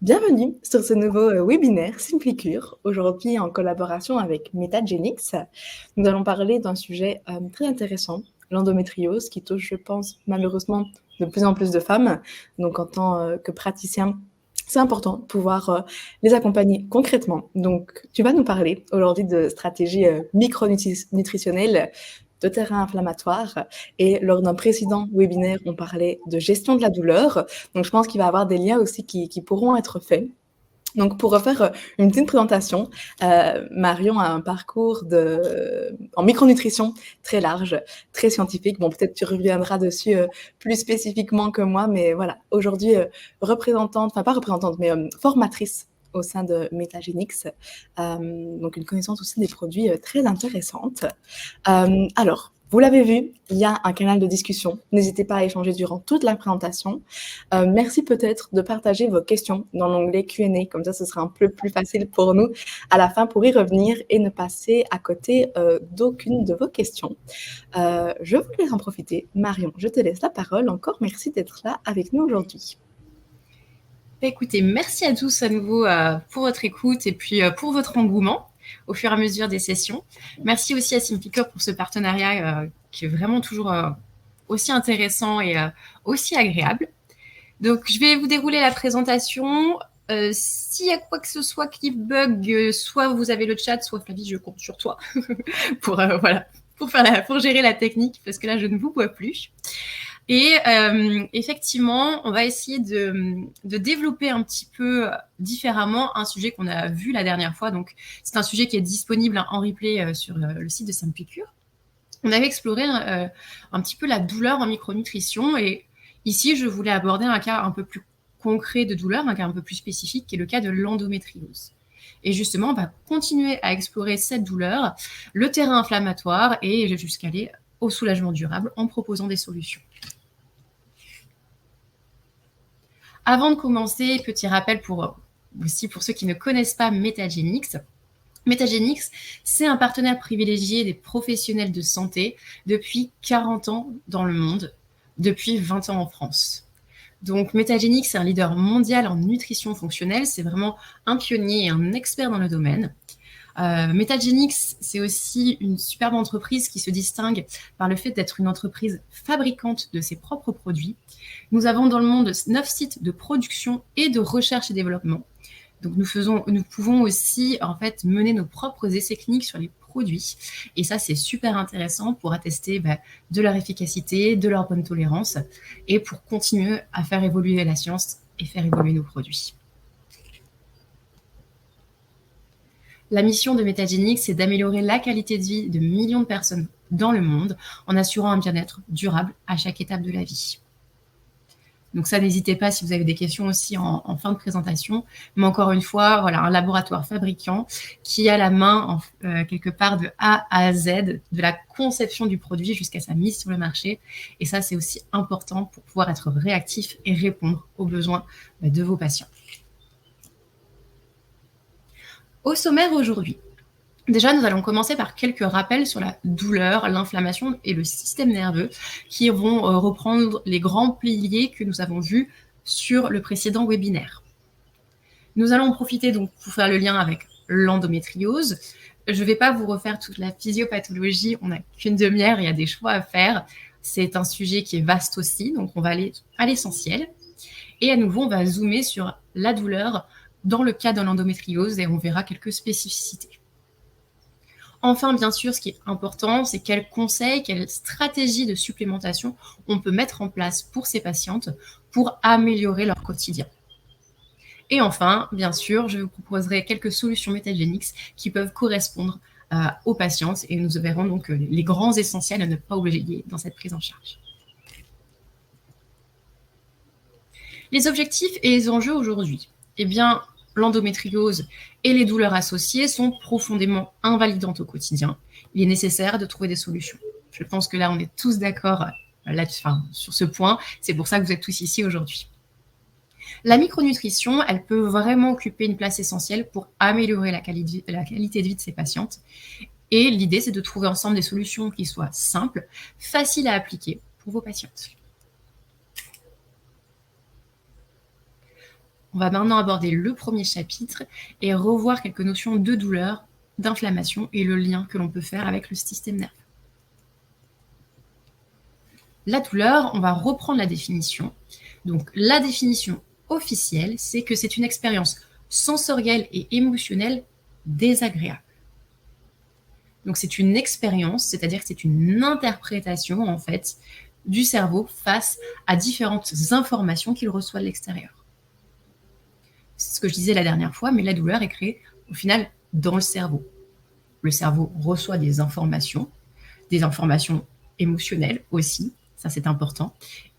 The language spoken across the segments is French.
Bienvenue sur ce nouveau webinaire Simplicure, aujourd'hui en collaboration avec Metagenics. Nous allons parler d'un sujet très intéressant, l'endométriose, qui touche, je pense, malheureusement de plus en plus de femmes. Donc en tant que praticien, c'est important de pouvoir les accompagner concrètement. Donc tu vas nous parler aujourd'hui de stratégies micronutritionnelles, de terrain inflammatoire. Et lors d'un précédent webinaire, on parlait de gestion de la douleur. Donc, je pense qu'il va y avoir des liens aussi qui pourront être faits. Donc, pour refaire une petite présentation, Marion a un parcours en micronutrition très large, très scientifique. Bon, peut-être tu reviendras dessus plus spécifiquement que moi, mais voilà, aujourd'hui, formatrice au sein de Metagenics, donc une connaissance aussi des produits très intéressante. Alors, vous l'avez vu, il y a un canal de discussion. N'hésitez pas à échanger durant toute la présentation. Merci peut-être de partager vos questions dans l'onglet Q&A, comme ça ce sera un peu plus facile pour nous à la fin pour y revenir et ne passer à côté d'aucune de vos questions. Je vous laisse en profiter. Marion, je te laisse la parole. Encore merci d'être là avec nous aujourd'hui. Écoutez, merci à tous à nouveau pour votre écoute et puis pour votre engouement au fur et à mesure des sessions. Merci aussi à Simplicure pour ce partenariat qui est vraiment toujours aussi intéressant et aussi agréable. Donc, je vais vous dérouler la présentation. S'il y a quoi que ce soit qui bug, soit vous avez le chat, soit Flavie, je compte sur toi pour gérer la technique, parce que là, je ne vous vois plus. Et effectivement, on va essayer de développer un petit peu différemment un sujet qu'on a vu la dernière fois. Donc, c'est un sujet qui est disponible en replay sur le site de Simplicure. On avait exploré un petit peu la douleur en micronutrition. Et ici, je voulais aborder un cas un peu plus concret de douleur, un cas un peu plus spécifique, qui est le cas de l'endométriose. Et justement, on va continuer à explorer cette douleur, le terrain inflammatoire et jusqu'à aller au soulagement durable en proposant des solutions. Avant de commencer, petit rappel aussi pour ceux qui ne connaissent pas Metagenics. Metagenics, c'est un partenaire privilégié des professionnels de santé depuis 40 ans dans le monde, depuis 20 ans en France. Donc Metagenics, c'est un leader mondial en nutrition fonctionnelle, c'est vraiment un pionnier et un expert dans le domaine. Metagenics, c'est aussi une superbe entreprise qui se distingue par le fait d'être une entreprise fabricante de ses propres produits. Nous avons dans le monde 9 sites de production et de recherche et développement. Donc nous pouvons aussi en fait mener nos propres essais cliniques sur les produits. Et ça, c'est super intéressant pour attester de leur efficacité, de leur bonne tolérance et pour continuer à faire évoluer la science et faire évoluer nos produits. La mission de Metagenics, c'est d'améliorer la qualité de vie de millions de personnes dans le monde en assurant un bien-être durable à chaque étape de la vie. Donc ça, n'hésitez pas si vous avez des questions aussi en fin de présentation. Mais encore une fois, voilà, un laboratoire fabricant qui a la main quelque part de A à Z, de la conception du produit jusqu'à sa mise sur le marché. Et ça, c'est aussi important pour pouvoir être réactif et répondre aux besoins de vos patients. Au sommaire aujourd'hui, déjà, nous allons commencer par quelques rappels sur la douleur, l'inflammation et le système nerveux qui vont reprendre les grands piliers que nous avons vus sur le précédent webinaire. Nous allons en profiter donc pour faire le lien avec l'endométriose. Je ne vais pas vous refaire toute la physiopathologie, on n'a qu'une demi-heure, il y a des choix à faire. C'est un sujet qui est vaste aussi, donc on va aller à l'essentiel. Et à nouveau, on va zoomer sur la douleur dans le cas de l'endométriose et on verra quelques spécificités. Enfin, bien sûr, ce qui est important, c'est quels conseils, quelles stratégies de supplémentation on peut mettre en place pour ces patientes pour améliorer leur quotidien. Et enfin, bien sûr, je vous proposerai quelques solutions Metagenics qui peuvent correspondre aux patientes et nous verrons donc les grands essentiels à ne pas oublier dans cette prise en charge. Les objectifs et les enjeux aujourd'hui. Eh bien, l'endométriose et les douleurs associées sont profondément invalidantes au quotidien. Il est nécessaire de trouver des solutions. Je pense que là, on est tous d'accord sur ce point. C'est pour ça que vous êtes tous ici aujourd'hui. La micronutrition, elle peut vraiment occuper une place essentielle pour améliorer la qualité de vie de ces patientes. Et l'idée, c'est de trouver ensemble des solutions qui soient simples, faciles à appliquer pour vos patientes. On va maintenant aborder le premier chapitre et revoir quelques notions de douleur, d'inflammation et le lien que l'on peut faire avec le système nerveux. La douleur, on va reprendre la définition. Donc, la définition officielle, c'est que c'est une expérience sensorielle et émotionnelle désagréable. Donc, c'est une expérience, c'est-à-dire que c'est une interprétation, en fait, du cerveau face à différentes informations qu'il reçoit de l'extérieur. C'est ce que je disais la dernière fois, mais la douleur est créée, au final, dans le cerveau. Le cerveau reçoit des informations émotionnelles aussi, ça c'est important,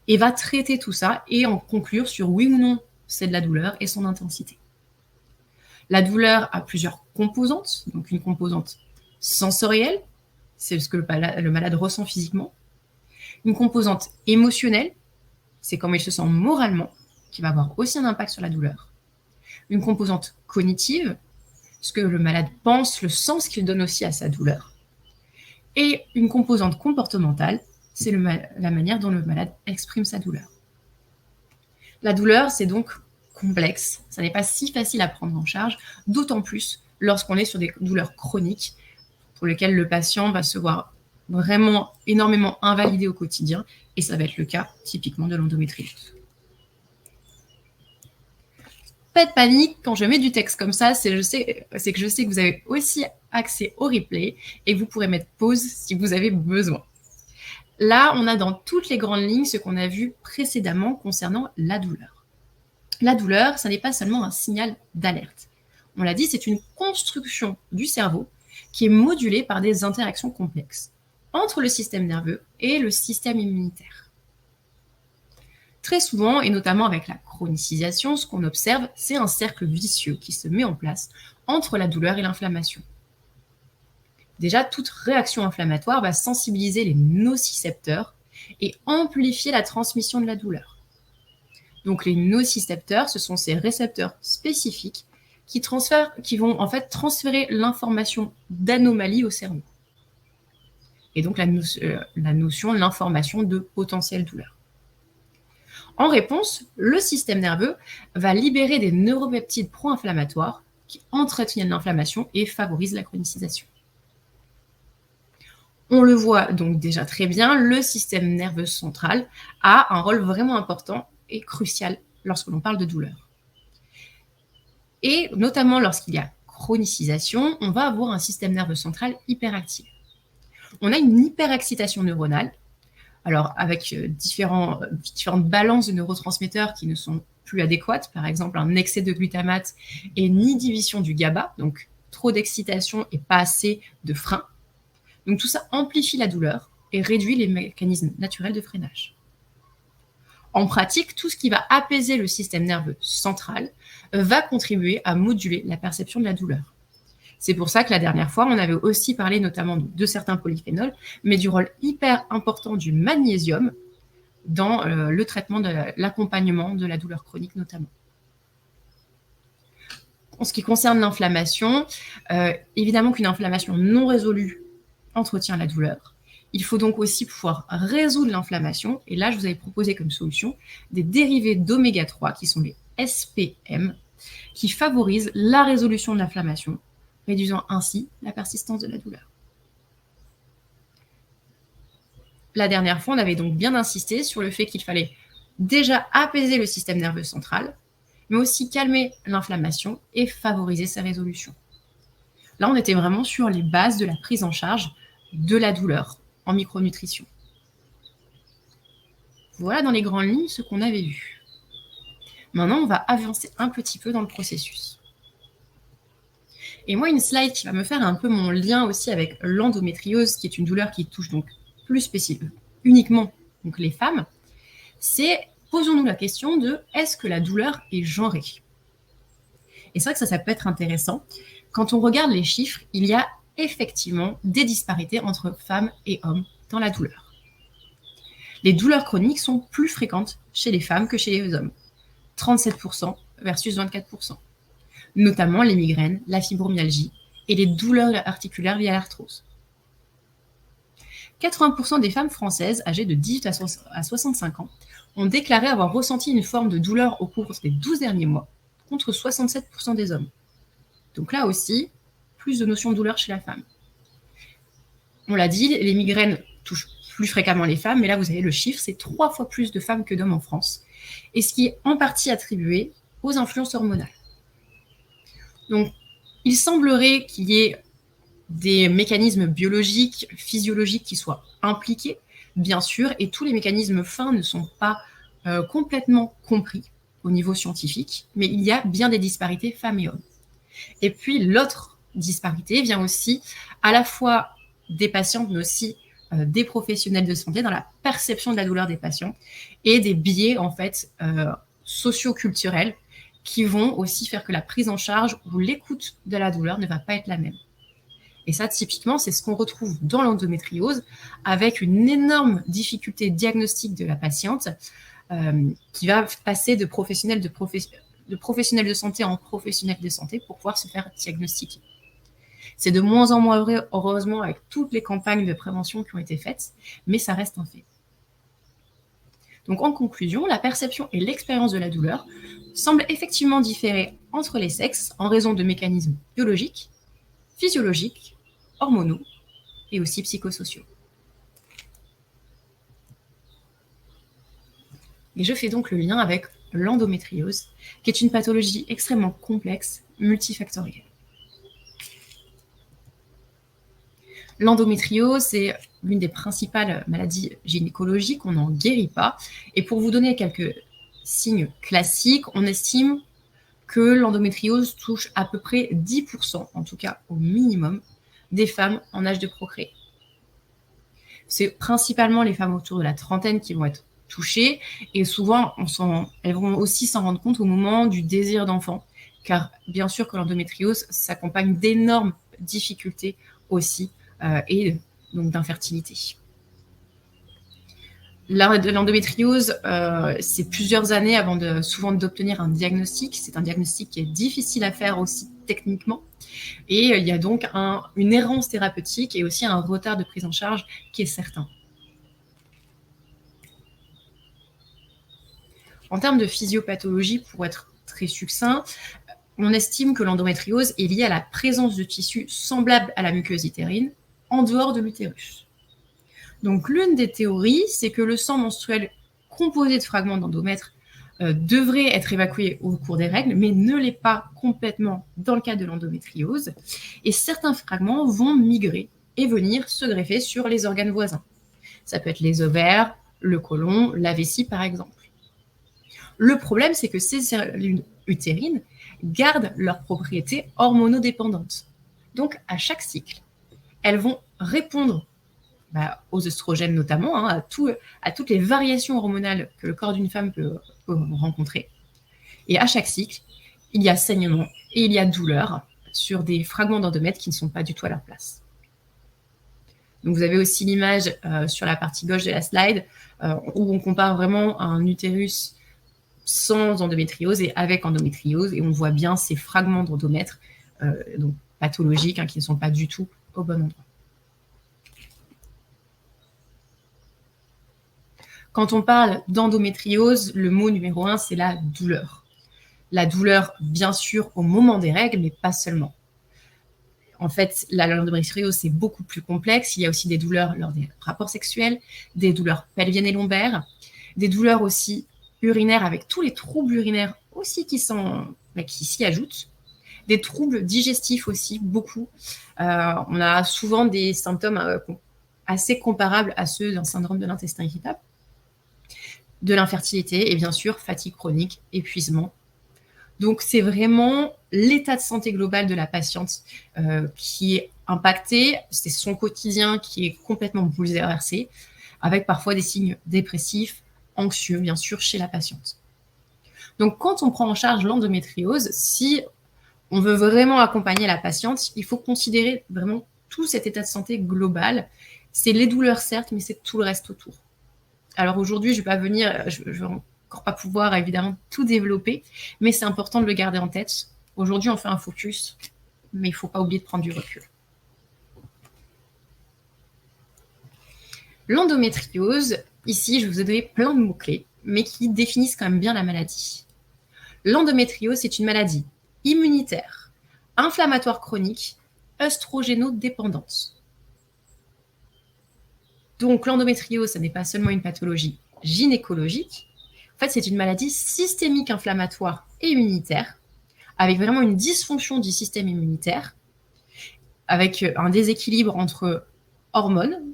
et va traiter tout ça et en conclure sur oui ou non c'est de la douleur et son intensité. La douleur a plusieurs composantes, donc une composante sensorielle, c'est ce que le malade ressent physiquement, une composante émotionnelle, c'est comment il se sent moralement, qui va avoir aussi un impact sur la douleur, une composante cognitive, ce que le malade pense, le sens qu'il donne aussi à sa douleur, et une composante comportementale, c'est la manière dont le malade exprime sa douleur. La douleur, c'est donc complexe, ça n'est pas si facile à prendre en charge, d'autant plus lorsqu'on est sur des douleurs chroniques pour lesquelles le patient va se voir vraiment énormément invalidé au quotidien, et ça va être le cas typiquement de l'endométriose. Pas de panique, quand je mets du texte comme ça, c'est que je sais que vous avez aussi accès au replay et vous pourrez mettre pause si vous avez besoin. Là, on a dans toutes les grandes lignes ce qu'on a vu précédemment concernant la douleur. La douleur, ça n'est pas seulement un signal d'alerte. On l'a dit, c'est une construction du cerveau qui est modulée par des interactions complexes entre le système nerveux et le système immunitaire. Très souvent, et notamment avec la chronicisation, ce qu'on observe, c'est un cercle vicieux qui se met en place entre la douleur et l'inflammation. Déjà, toute réaction inflammatoire va sensibiliser les nocicepteurs et amplifier la transmission de la douleur. Donc les nocicepteurs, ce sont ces récepteurs spécifiques qui vont en fait transférer l'information d'anomalie au cerveau. Et donc l'information de potentielle douleur. En réponse, le système nerveux va libérer des neuropeptides pro-inflammatoires qui entretiennent l'inflammation et favorisent la chronicisation. On le voit donc déjà très bien, le système nerveux central a un rôle vraiment important et crucial lorsque l'on parle de douleur. Et notamment lorsqu'il y a chronicisation, on va avoir un système nerveux central hyperactif. On a une hyperexcitation neuronale, alors avec différentes balances de neurotransmetteurs qui ne sont plus adéquates, par exemple un excès de glutamate et inhibition du GABA, donc trop d'excitation et pas assez de frein. Donc tout ça amplifie la douleur et réduit les mécanismes naturels de freinage. En pratique, tout ce qui va apaiser le système nerveux central va contribuer à moduler la perception de la douleur. C'est pour ça que la dernière fois, on avait aussi parlé notamment de certains polyphénols, mais du rôle hyper important du magnésium dans le traitement de l'accompagnement de la douleur chronique notamment. En ce qui concerne l'inflammation, évidemment qu'une inflammation non résolue entretient la douleur. Il faut donc aussi pouvoir résoudre l'inflammation. Et là, je vous avais proposé comme solution des dérivés d'oméga 3 qui sont les SPM, qui favorisent la résolution de l'inflammation, réduisant ainsi la persistance de la douleur. La dernière fois, on avait donc bien insisté sur le fait qu'il fallait déjà apaiser le système nerveux central, mais aussi calmer l'inflammation et favoriser sa résolution. Là, on était vraiment sur les bases de la prise en charge de la douleur en micronutrition. Voilà dans les grandes lignes ce qu'on avait vu. Maintenant, on va avancer un petit peu dans le processus. Et moi, une slide qui va me faire un peu mon lien aussi avec l'endométriose, qui est une douleur qui touche donc plus spécifiquement, uniquement donc les femmes, c'est posons-nous la question de est-ce que la douleur est genrée? Et c'est vrai que ça peut être intéressant. Quand on regarde les chiffres, il y a effectivement des disparités entre femmes et hommes dans la douleur. Les douleurs chroniques sont plus fréquentes chez les femmes que chez les hommes, 37% versus 24%, notamment les migraines, la fibromyalgie et les douleurs articulaires liées à l'arthrose. 80% des femmes françaises âgées de 18 à 65 ans ont déclaré avoir ressenti une forme de douleur au cours des 12 derniers mois, contre 67% des hommes. Donc là aussi, plus de notion de douleur chez la femme. On l'a dit, les migraines touchent plus fréquemment les femmes, mais là vous avez le chiffre, c'est 3 fois plus de femmes que d'hommes en France, et ce qui est en partie attribué aux influences hormonales. Donc il semblerait qu'il y ait des mécanismes biologiques, physiologiques qui soient impliqués, bien sûr, et tous les mécanismes fins ne sont pas complètement compris au niveau scientifique, mais il y a bien des disparités femmes et hommes. Et puis l'autre disparité vient aussi à la fois des patientes, mais aussi des professionnels de santé dans la perception de la douleur des patients et des biais en fait socio-culturels qui vont aussi faire que la prise en charge ou l'écoute de la douleur ne va pas être la même. Et ça, typiquement, c'est ce qu'on retrouve dans l'endométriose, avec une énorme difficulté diagnostique de la patiente qui va passer de professionnel de santé en professionnel de santé pour pouvoir se faire diagnostiquer. C'est de moins en moins vrai, heureusement, avec toutes les campagnes de prévention qui ont été faites, mais ça reste un fait. Donc, en conclusion, la perception et l'expérience de la douleur semblent effectivement différer entre les sexes en raison de mécanismes biologiques, physiologiques, hormonaux et aussi psychosociaux. Et je fais donc le lien avec l'endométriose, qui est une pathologie extrêmement complexe, multifactorielle. L'endométriose, c'est l'une des principales maladies gynécologiques, on n'en guérit pas. Et pour vous donner quelques signes classiques, on estime que l'endométriose touche à peu près 10%, en tout cas au minimum, des femmes en âge de procréer. C'est principalement les femmes autour de la trentaine qui vont être touchées, et souvent, elles vont aussi s'en rendre compte au moment du désir d'enfant, car bien sûr que l'endométriose s'accompagne d'énormes difficultés aussi, et donc d'infertilité. L'endométriose, c'est plusieurs années avant souvent d'obtenir un diagnostic. C'est un diagnostic qui est difficile à faire aussi techniquement. Et il y a donc une errance thérapeutique et aussi un retard de prise en charge qui est certain. En termes de physiopathologie, pour être très succinct, on estime que l'endométriose est liée à la présence de tissus semblables à la muqueuse utérine en dehors de l'utérus. Donc l'une des théories, c'est que le sang menstruel composé de fragments d'endomètre devrait être évacué au cours des règles, mais ne l'est pas complètement dans le cas de l'endométriose. Et certains fragments vont migrer et venir se greffer sur les organes voisins. Ça peut être les ovaires, le côlon, la vessie par exemple. Le problème, c'est que ces cellules utérines gardent leurs propriétés hormonodépendantes. Donc à chaque cycle, elles vont répondre aux œstrogènes notamment, à toutes les variations hormonales que le corps d'une femme peut rencontrer. Et à chaque cycle, il y a saignement et il y a douleur sur des fragments d'endomètre qui ne sont pas du tout à leur place. Donc vous avez aussi l'image sur la partie gauche de la slide où on compare vraiment un utérus sans endométriose et avec endométriose, et on voit bien ces fragments d'endomètre donc pathologiques qui ne sont pas du tout au bon endroit. Quand on parle d'endométriose, le mot numéro 1, c'est la douleur. La douleur, bien sûr, au moment des règles, mais pas seulement. En fait, l'endométriose, c'est beaucoup plus complexe. Il y a aussi des douleurs lors des rapports sexuels, des douleurs pelviennes et lombaires, des douleurs aussi urinaires avec tous les troubles urinaires aussi qui s'y ajoutent, des troubles digestifs aussi, beaucoup. On a souvent des symptômes assez comparables à ceux d'un syndrome de l'intestin irritable, de l'infertilité et bien sûr fatigue chronique, épuisement. Donc c'est vraiment l'état de santé global de la patiente qui est impacté, c'est son quotidien qui est complètement bouleversé, avec parfois des signes dépressifs, anxieux bien sûr chez la patiente. Donc quand on prend en charge l'endométriose, si on veut vraiment accompagner la patiente, il faut considérer vraiment tout cet état de santé global. C'est les douleurs certes, mais c'est tout le reste autour. Alors aujourd'hui, je vais encore pas pouvoir évidemment tout développer, mais c'est important de le garder en tête. Aujourd'hui, on fait un focus, mais il ne faut pas oublier de prendre du recul. L'endométriose, ici, je vous ai donné plein de mots-clés, mais qui définissent quand même bien la maladie. L'endométriose, c'est une maladie immunitaire, inflammatoire chronique, œstrogénodépendante. Donc l'endométriose, ça n'est pas seulement une pathologie gynécologique. En fait, c'est une maladie systémique inflammatoire et immunitaire, avec vraiment une dysfonction du système immunitaire, avec un déséquilibre entre hormones,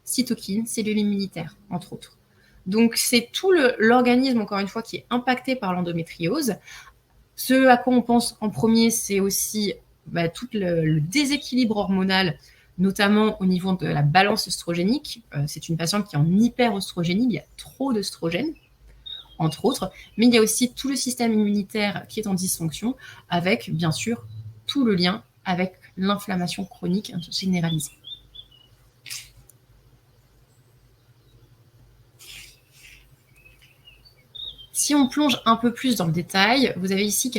cytokines, cellules immunitaires, entre autres. Donc c'est tout l'organisme, encore une fois, qui est impacté par l'endométriose. Ce à quoi on pense en premier, c'est aussi tout le déséquilibre hormonal, notamment au niveau de la balance œstrogénique. C'est une patiente qui est en hyperœstrogénie, il y a trop d'œstrogène, entre autres, mais il y a aussi tout le système immunitaire qui est en dysfonction, avec bien sûr tout le lien avec l'inflammation chronique généralisée. Si on plonge un peu plus dans le détail, vous avez ici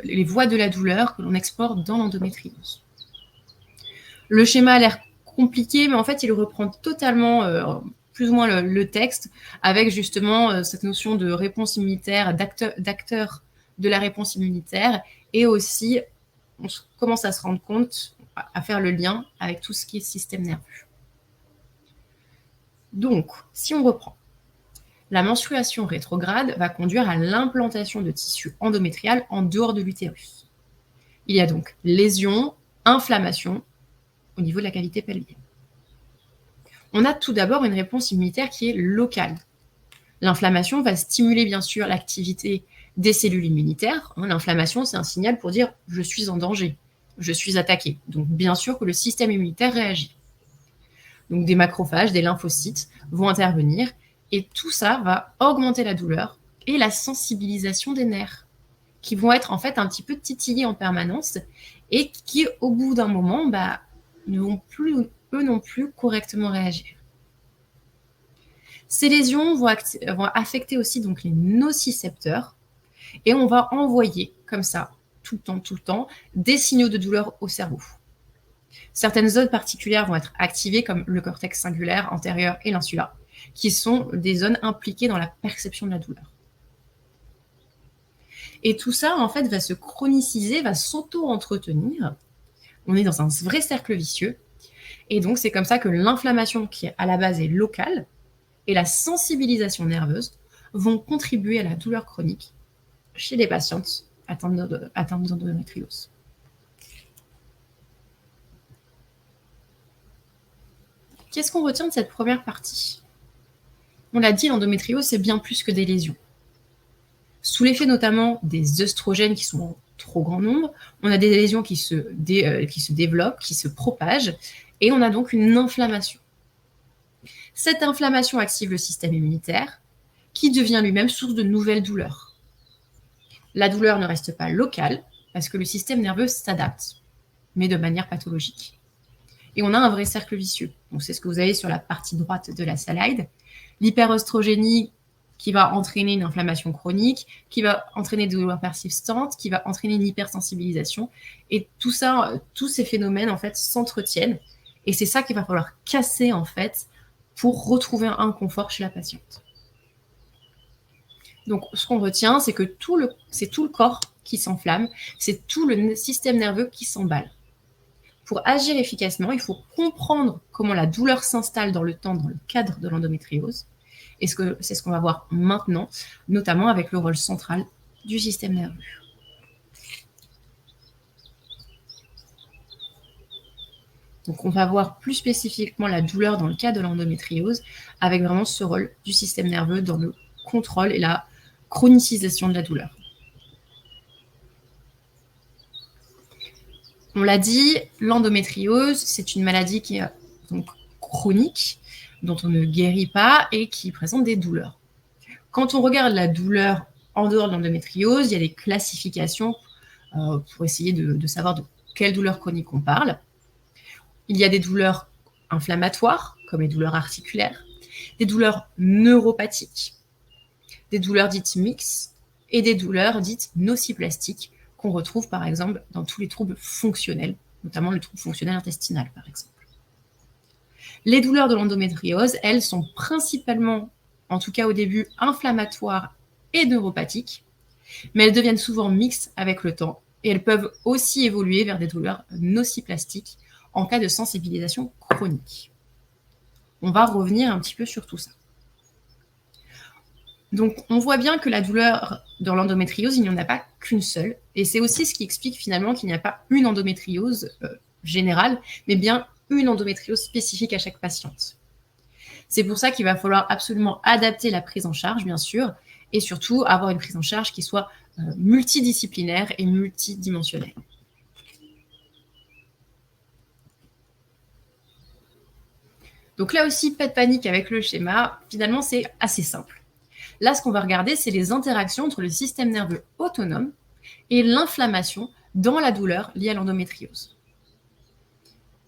les voies de la douleur que l'on explore dans l'endométriose. Le schéma a l'air compliqué, mais en fait, il reprend totalement plus ou moins le texte, avec justement cette notion de réponse immunitaire, d'acteur de la réponse immunitaire, et aussi, on commence à se rendre compte, à faire le lien avec tout ce qui est système nerveux. Donc, si on reprend, la menstruation rétrograde va conduire à l'implantation de tissu endométrial en dehors de l'utérus. Il y a donc lésion, inflammation au niveau de la cavité pelvienne. On a tout d'abord une réponse immunitaire qui est locale. L'inflammation va stimuler bien sûr l'activité des cellules immunitaires. L'inflammation, c'est un signal pour dire « je suis en danger, je suis attaqué ». Donc bien sûr que le système immunitaire réagit. Donc des macrophages, des lymphocytes vont intervenir et tout ça va augmenter la douleur et la sensibilisation des nerfs qui vont être en fait un petit peu titillés en permanence et qui, au bout d'un moment, ne vont plus, eux non plus, correctement réagir. Ces lésions vont affecter aussi donc les nocicepteurs et on va envoyer comme ça, tout le temps, des signaux de douleur au cerveau. Certaines zones particulières vont être activées comme le cortex cingulaire antérieur et l'insula, qui sont des zones impliquées dans la perception de la douleur. Et tout ça, en fait, va se chroniciser, va s'auto-entretenir. On est dans un vrai cercle vicieux. Et donc, c'est comme ça que l'inflammation, qui à la base est locale, et la sensibilisation nerveuse vont contribuer à la douleur chronique chez les patientes atteintes d'endométriose. Qu'est-ce qu'on retient de cette première partie ? On l'a dit, l'endométriose, c'est bien plus que des lésions. Sous l'effet notamment des œstrogènes qui sont en trop grand nombre, on a des lésions qui se développent, qui se propagent, et on a donc une inflammation. Cette inflammation active le système immunitaire, qui devient lui-même source de nouvelles douleurs. La douleur ne reste pas locale, parce que le système nerveux s'adapte, mais de manière pathologique. Et on a un vrai cercle vicieux. Donc c'est ce que vous avez sur la partie droite de la slide. L'hyperœstrogénie qui va entraîner une inflammation chronique, qui va entraîner des douleurs persistantes, qui va entraîner une hypersensibilisation. Et tout ça, tous ces phénomènes, en fait, s'entretiennent. Et c'est ça qu'il va falloir casser, en fait, pour retrouver un confort chez la patiente. Donc, ce qu'on retient, c'est que c'est tout le corps qui s'enflamme, c'est tout le système nerveux qui s'emballe. Pour agir efficacement, il faut comprendre comment la douleur s'installe dans le temps dans le cadre de l'endométriose. Et c'est ce qu'on va voir maintenant, notamment avec le rôle central du système nerveux. Donc, on va voir plus spécifiquement la douleur dans le cas de l'endométriose, avec vraiment ce rôle du système nerveux dans le contrôle et la chronicisation de la douleur. On l'a dit, l'endométriose, c'est une maladie qui est donc chronique, dont on ne guérit pas et qui présente des douleurs. Quand on regarde la douleur en dehors de l'endométriose, il y a des classifications pour essayer de savoir de quelle douleur chronique on parle. Il y a des douleurs inflammatoires, comme les douleurs articulaires, des douleurs neuropathiques, des douleurs dites mixtes et des douleurs dites nociplastiques qu'on retrouve par exemple dans tous les troubles fonctionnels, notamment le trouble fonctionnel intestinal par exemple. Les douleurs de l'endométriose, elles, sont principalement, en tout cas au début, inflammatoires et neuropathiques, Mais elles deviennent souvent mixtes avec le temps et elles peuvent aussi évoluer vers des douleurs nociplastiques en cas de sensibilisation chronique. On va revenir un petit peu sur tout ça. Donc, on voit bien que la douleur dans l'endométriose, il n'y en a pas qu'une seule. Et c'est aussi ce qui explique finalement qu'il n'y a pas une endométriose générale, mais bien une endométriose spécifique à chaque patiente. C'est pour ça qu'il va falloir absolument adapter la prise en charge, bien sûr, et surtout avoir une prise en charge qui soit multidisciplinaire et multidimensionnelle. Donc là aussi, pas de panique avec le schéma. Finalement, c'est assez simple. Là, ce qu'on va regarder, c'est les interactions entre le système nerveux autonome et l'inflammation dans la douleur liée à l'endométriose.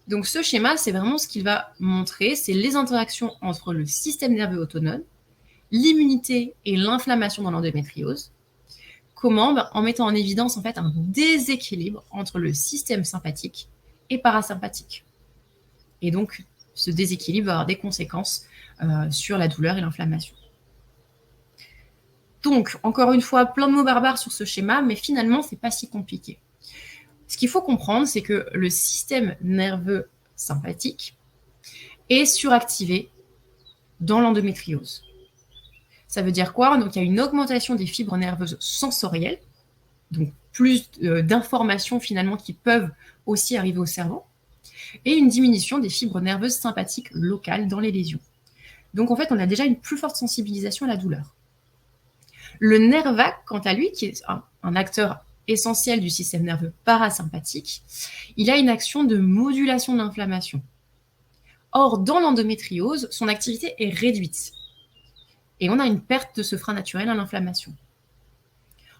Donc ce schéma, c'est vraiment ce qu'il va montrer, c'est les interactions entre le système nerveux autonome, l'immunité et l'inflammation dans l'endométriose. Comment? En mettant en évidence en fait un déséquilibre entre le système sympathique et parasympathique. Et donc, ce déséquilibre va avoir des conséquences sur la douleur et l'inflammation. Donc, encore une fois, plein de mots barbares sur ce schéma, mais finalement, c'est pas si compliqué. Ce qu'il faut comprendre, c'est que le système nerveux sympathique est suractivé dans l'endométriose. Ça veut dire quoi? Donc, il y a une augmentation des fibres nerveuses sensorielles, donc plus d'informations finalement qui peuvent aussi arriver au cerveau, et une diminution des fibres nerveuses sympathiques locales dans les lésions. Donc, en fait, on a déjà une plus forte sensibilisation à la douleur. Le nerf vague, quant à lui, qui est un acteur essentiel du système nerveux parasympathique, il a une action de modulation de l'inflammation. Or, dans l'endométriose, son activité est réduite. Et on a une perte de ce frein naturel à l'inflammation.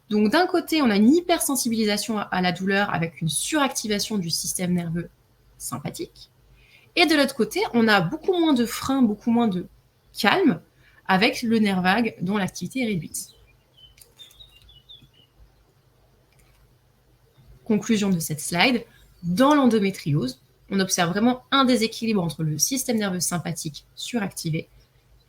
Donc, d'un côté, on a une hypersensibilisation à la douleur avec une suractivation du système nerveux sympathique. Et de l'autre côté, on a beaucoup moins de frein, beaucoup moins de calme avec le nerf vague dont l'activité est réduite. Conclusion de cette slide, dans l'endométriose, on observe vraiment un déséquilibre entre le système nerveux sympathique suractivé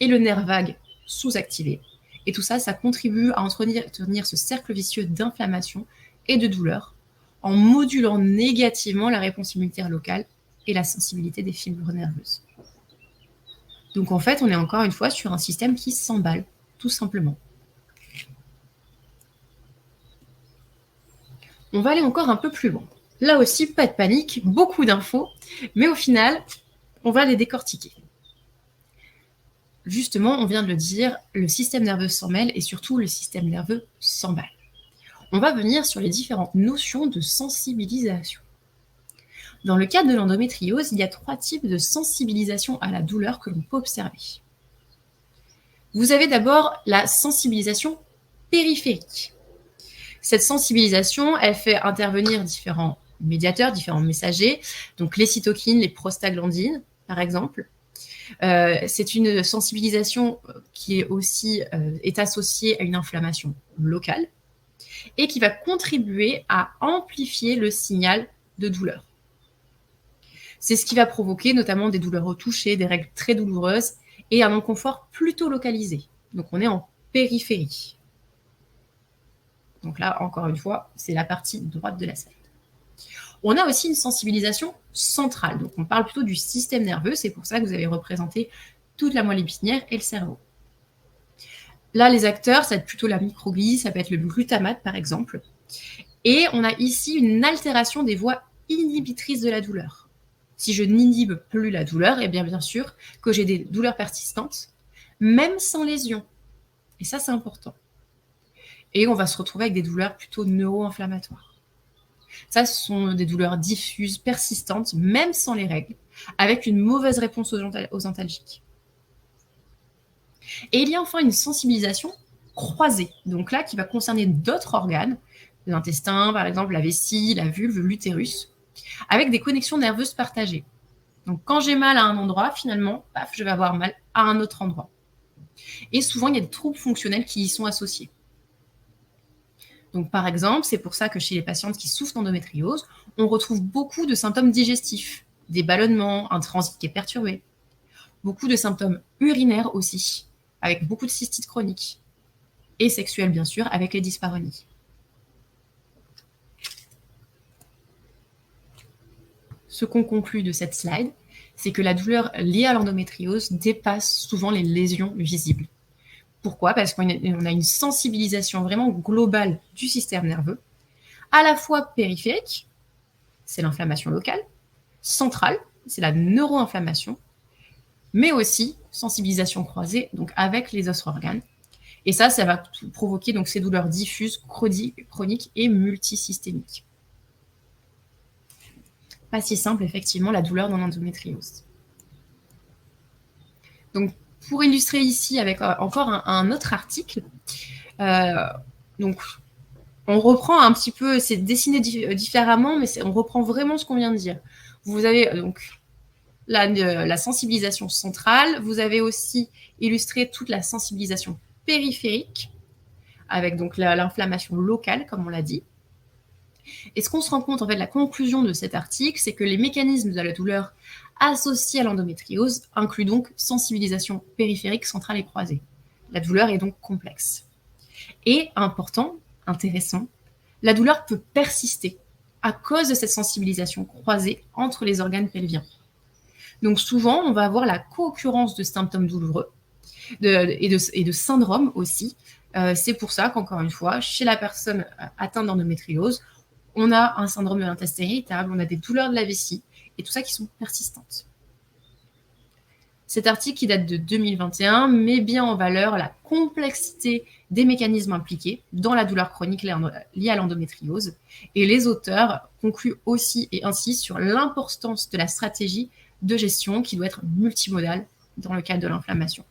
et le nerf vague sous-activé. Et tout ça, ça contribue à entretenir ce cercle vicieux d'inflammation et de douleur en modulant négativement la réponse immunitaire locale et la sensibilité des fibres nerveuses. Donc en fait, on est encore une fois sur un système qui s'emballe, tout simplement. On va aller encore un peu plus loin. Là aussi, pas de panique, beaucoup d'infos, mais au final, on va les décortiquer. Justement, on vient de le dire, le système nerveux s'en mêle et surtout le système nerveux s'emballe. On va venir sur les différentes notions de sensibilisation. Dans le cadre de l'endométriose, il y a 3 types de sensibilisation à la douleur que l'on peut observer. Vous avez d'abord la sensibilisation périphérique. Cette sensibilisation, elle fait intervenir différents médiateurs, différents messagers, donc les cytokines, les prostaglandines, par exemple. C'est une sensibilisation qui est aussi est associée à une inflammation locale et qui va contribuer à amplifier le signal de douleur. C'est ce qui va provoquer notamment des douleurs au toucher, des règles très douloureuses et un inconfort plutôt localisé. Donc on est en périphérie. Donc là, encore une fois, c'est la partie droite de la slide. On a aussi une sensibilisation centrale. Donc on parle plutôt du système nerveux. C'est pour ça que vous avez représenté toute la moelle épinière et le cerveau. Là, les acteurs, ça va être plutôt la microglie, ça peut être le glutamate, par exemple. Et on a ici une altération des voies inhibitrices de la douleur. Si je n'inhibe plus la douleur, eh bien sûr que j'ai des douleurs persistantes, même sans lésion. Et ça, c'est important. Et on va se retrouver avec des douleurs plutôt neuro-inflammatoires. Ça, ce sont des douleurs diffuses, persistantes, même sans les règles, avec une mauvaise réponse aux antalgiques. Et il y a enfin une sensibilisation croisée, donc là, qui va concerner d'autres organes, l'intestin, par exemple, la vessie, la vulve, l'utérus, avec des connexions nerveuses partagées. Donc quand j'ai mal à un endroit, finalement, paf, je vais avoir mal à un autre endroit. Et souvent, il y a des troubles fonctionnels qui y sont associés. Donc, par exemple, c'est pour ça que chez les patientes qui souffrent d'endométriose, on retrouve beaucoup de symptômes digestifs, des ballonnements, un transit qui est perturbé, beaucoup de symptômes urinaires aussi, avec beaucoup de cystite chronique. et sexuelle bien sûr, avec les dyspareunies. Ce qu'on conclut de cette slide, c'est que la douleur liée à l'endométriose dépasse souvent les lésions visibles. Pourquoi? Parce qu'on a une sensibilisation vraiment globale du système nerveux, à la fois périphérique, c'est l'inflammation locale, centrale, c'est la neuroinflammation, mais aussi sensibilisation croisée, donc avec les autres organes. Et ça va provoquer donc ces douleurs diffuses, chroniques et multisystémiques. Pas si simple, effectivement, la douleur dans l'endométriose. Donc, pour illustrer ici avec encore un autre article, donc on reprend un petit peu, c'est dessiné différemment, mais on reprend vraiment ce qu'on vient de dire. Vous avez donc la sensibilisation centrale, vous avez aussi illustré toute la sensibilisation périphérique, avec donc l'inflammation locale, comme on l'a dit. Et ce qu'on se rend compte, en fait, la conclusion de cet article, c'est que les mécanismes de la douleur associés à l'endométriose incluent donc sensibilisation périphérique, centrale et croisée. La douleur est donc complexe. Et important, intéressant, la douleur peut persister à cause de cette sensibilisation croisée entre les organes pelviens. Donc souvent, on va avoir la co-occurrence de symptômes douloureux et de syndromes aussi. C'est pour ça qu'encore une fois, chez la personne atteinte d'endométriose, on a un syndrome de l'intestin irritable, on a des douleurs de la vessie, et tout ça qui sont persistantes. Cet article, qui date de 2021, met bien en valeur la complexité des mécanismes impliqués dans la douleur chronique liée à l'endométriose, et les auteurs concluent aussi et insistent sur l'importance de la stratégie de gestion qui doit être multimodale dans le cadre de l'inflammation.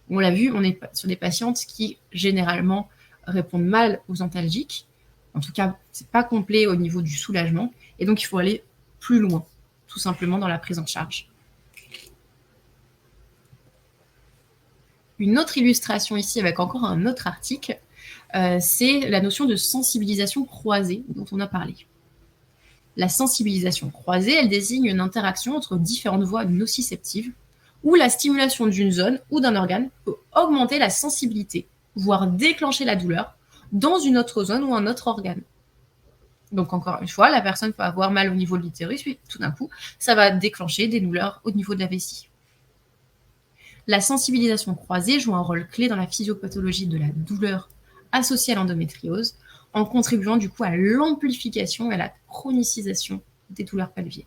On l'a vu, on est sur des patientes qui, généralement, répondent mal aux antalgiques. En tout cas, ce n'est pas complet au niveau du soulagement. Et donc, il faut aller plus loin, tout simplement, dans la prise en charge. Une autre illustration ici, avec encore un autre article, c'est la notion de sensibilisation croisée dont on a parlé. La sensibilisation croisée, elle désigne une interaction entre différentes voies nociceptives où la stimulation d'une zone ou d'un organe peut augmenter la sensibilité, voire déclencher la douleur dans une autre zone ou un autre organe. Donc encore une fois, la personne peut avoir mal au niveau de l'utérus, puis tout d'un coup, ça va déclencher des douleurs au niveau de la vessie. La sensibilisation croisée joue un rôle clé dans la physiopathologie de la douleur associée à l'endométriose, en contribuant du coup à l'amplification et à la chronicisation des douleurs pelviennes.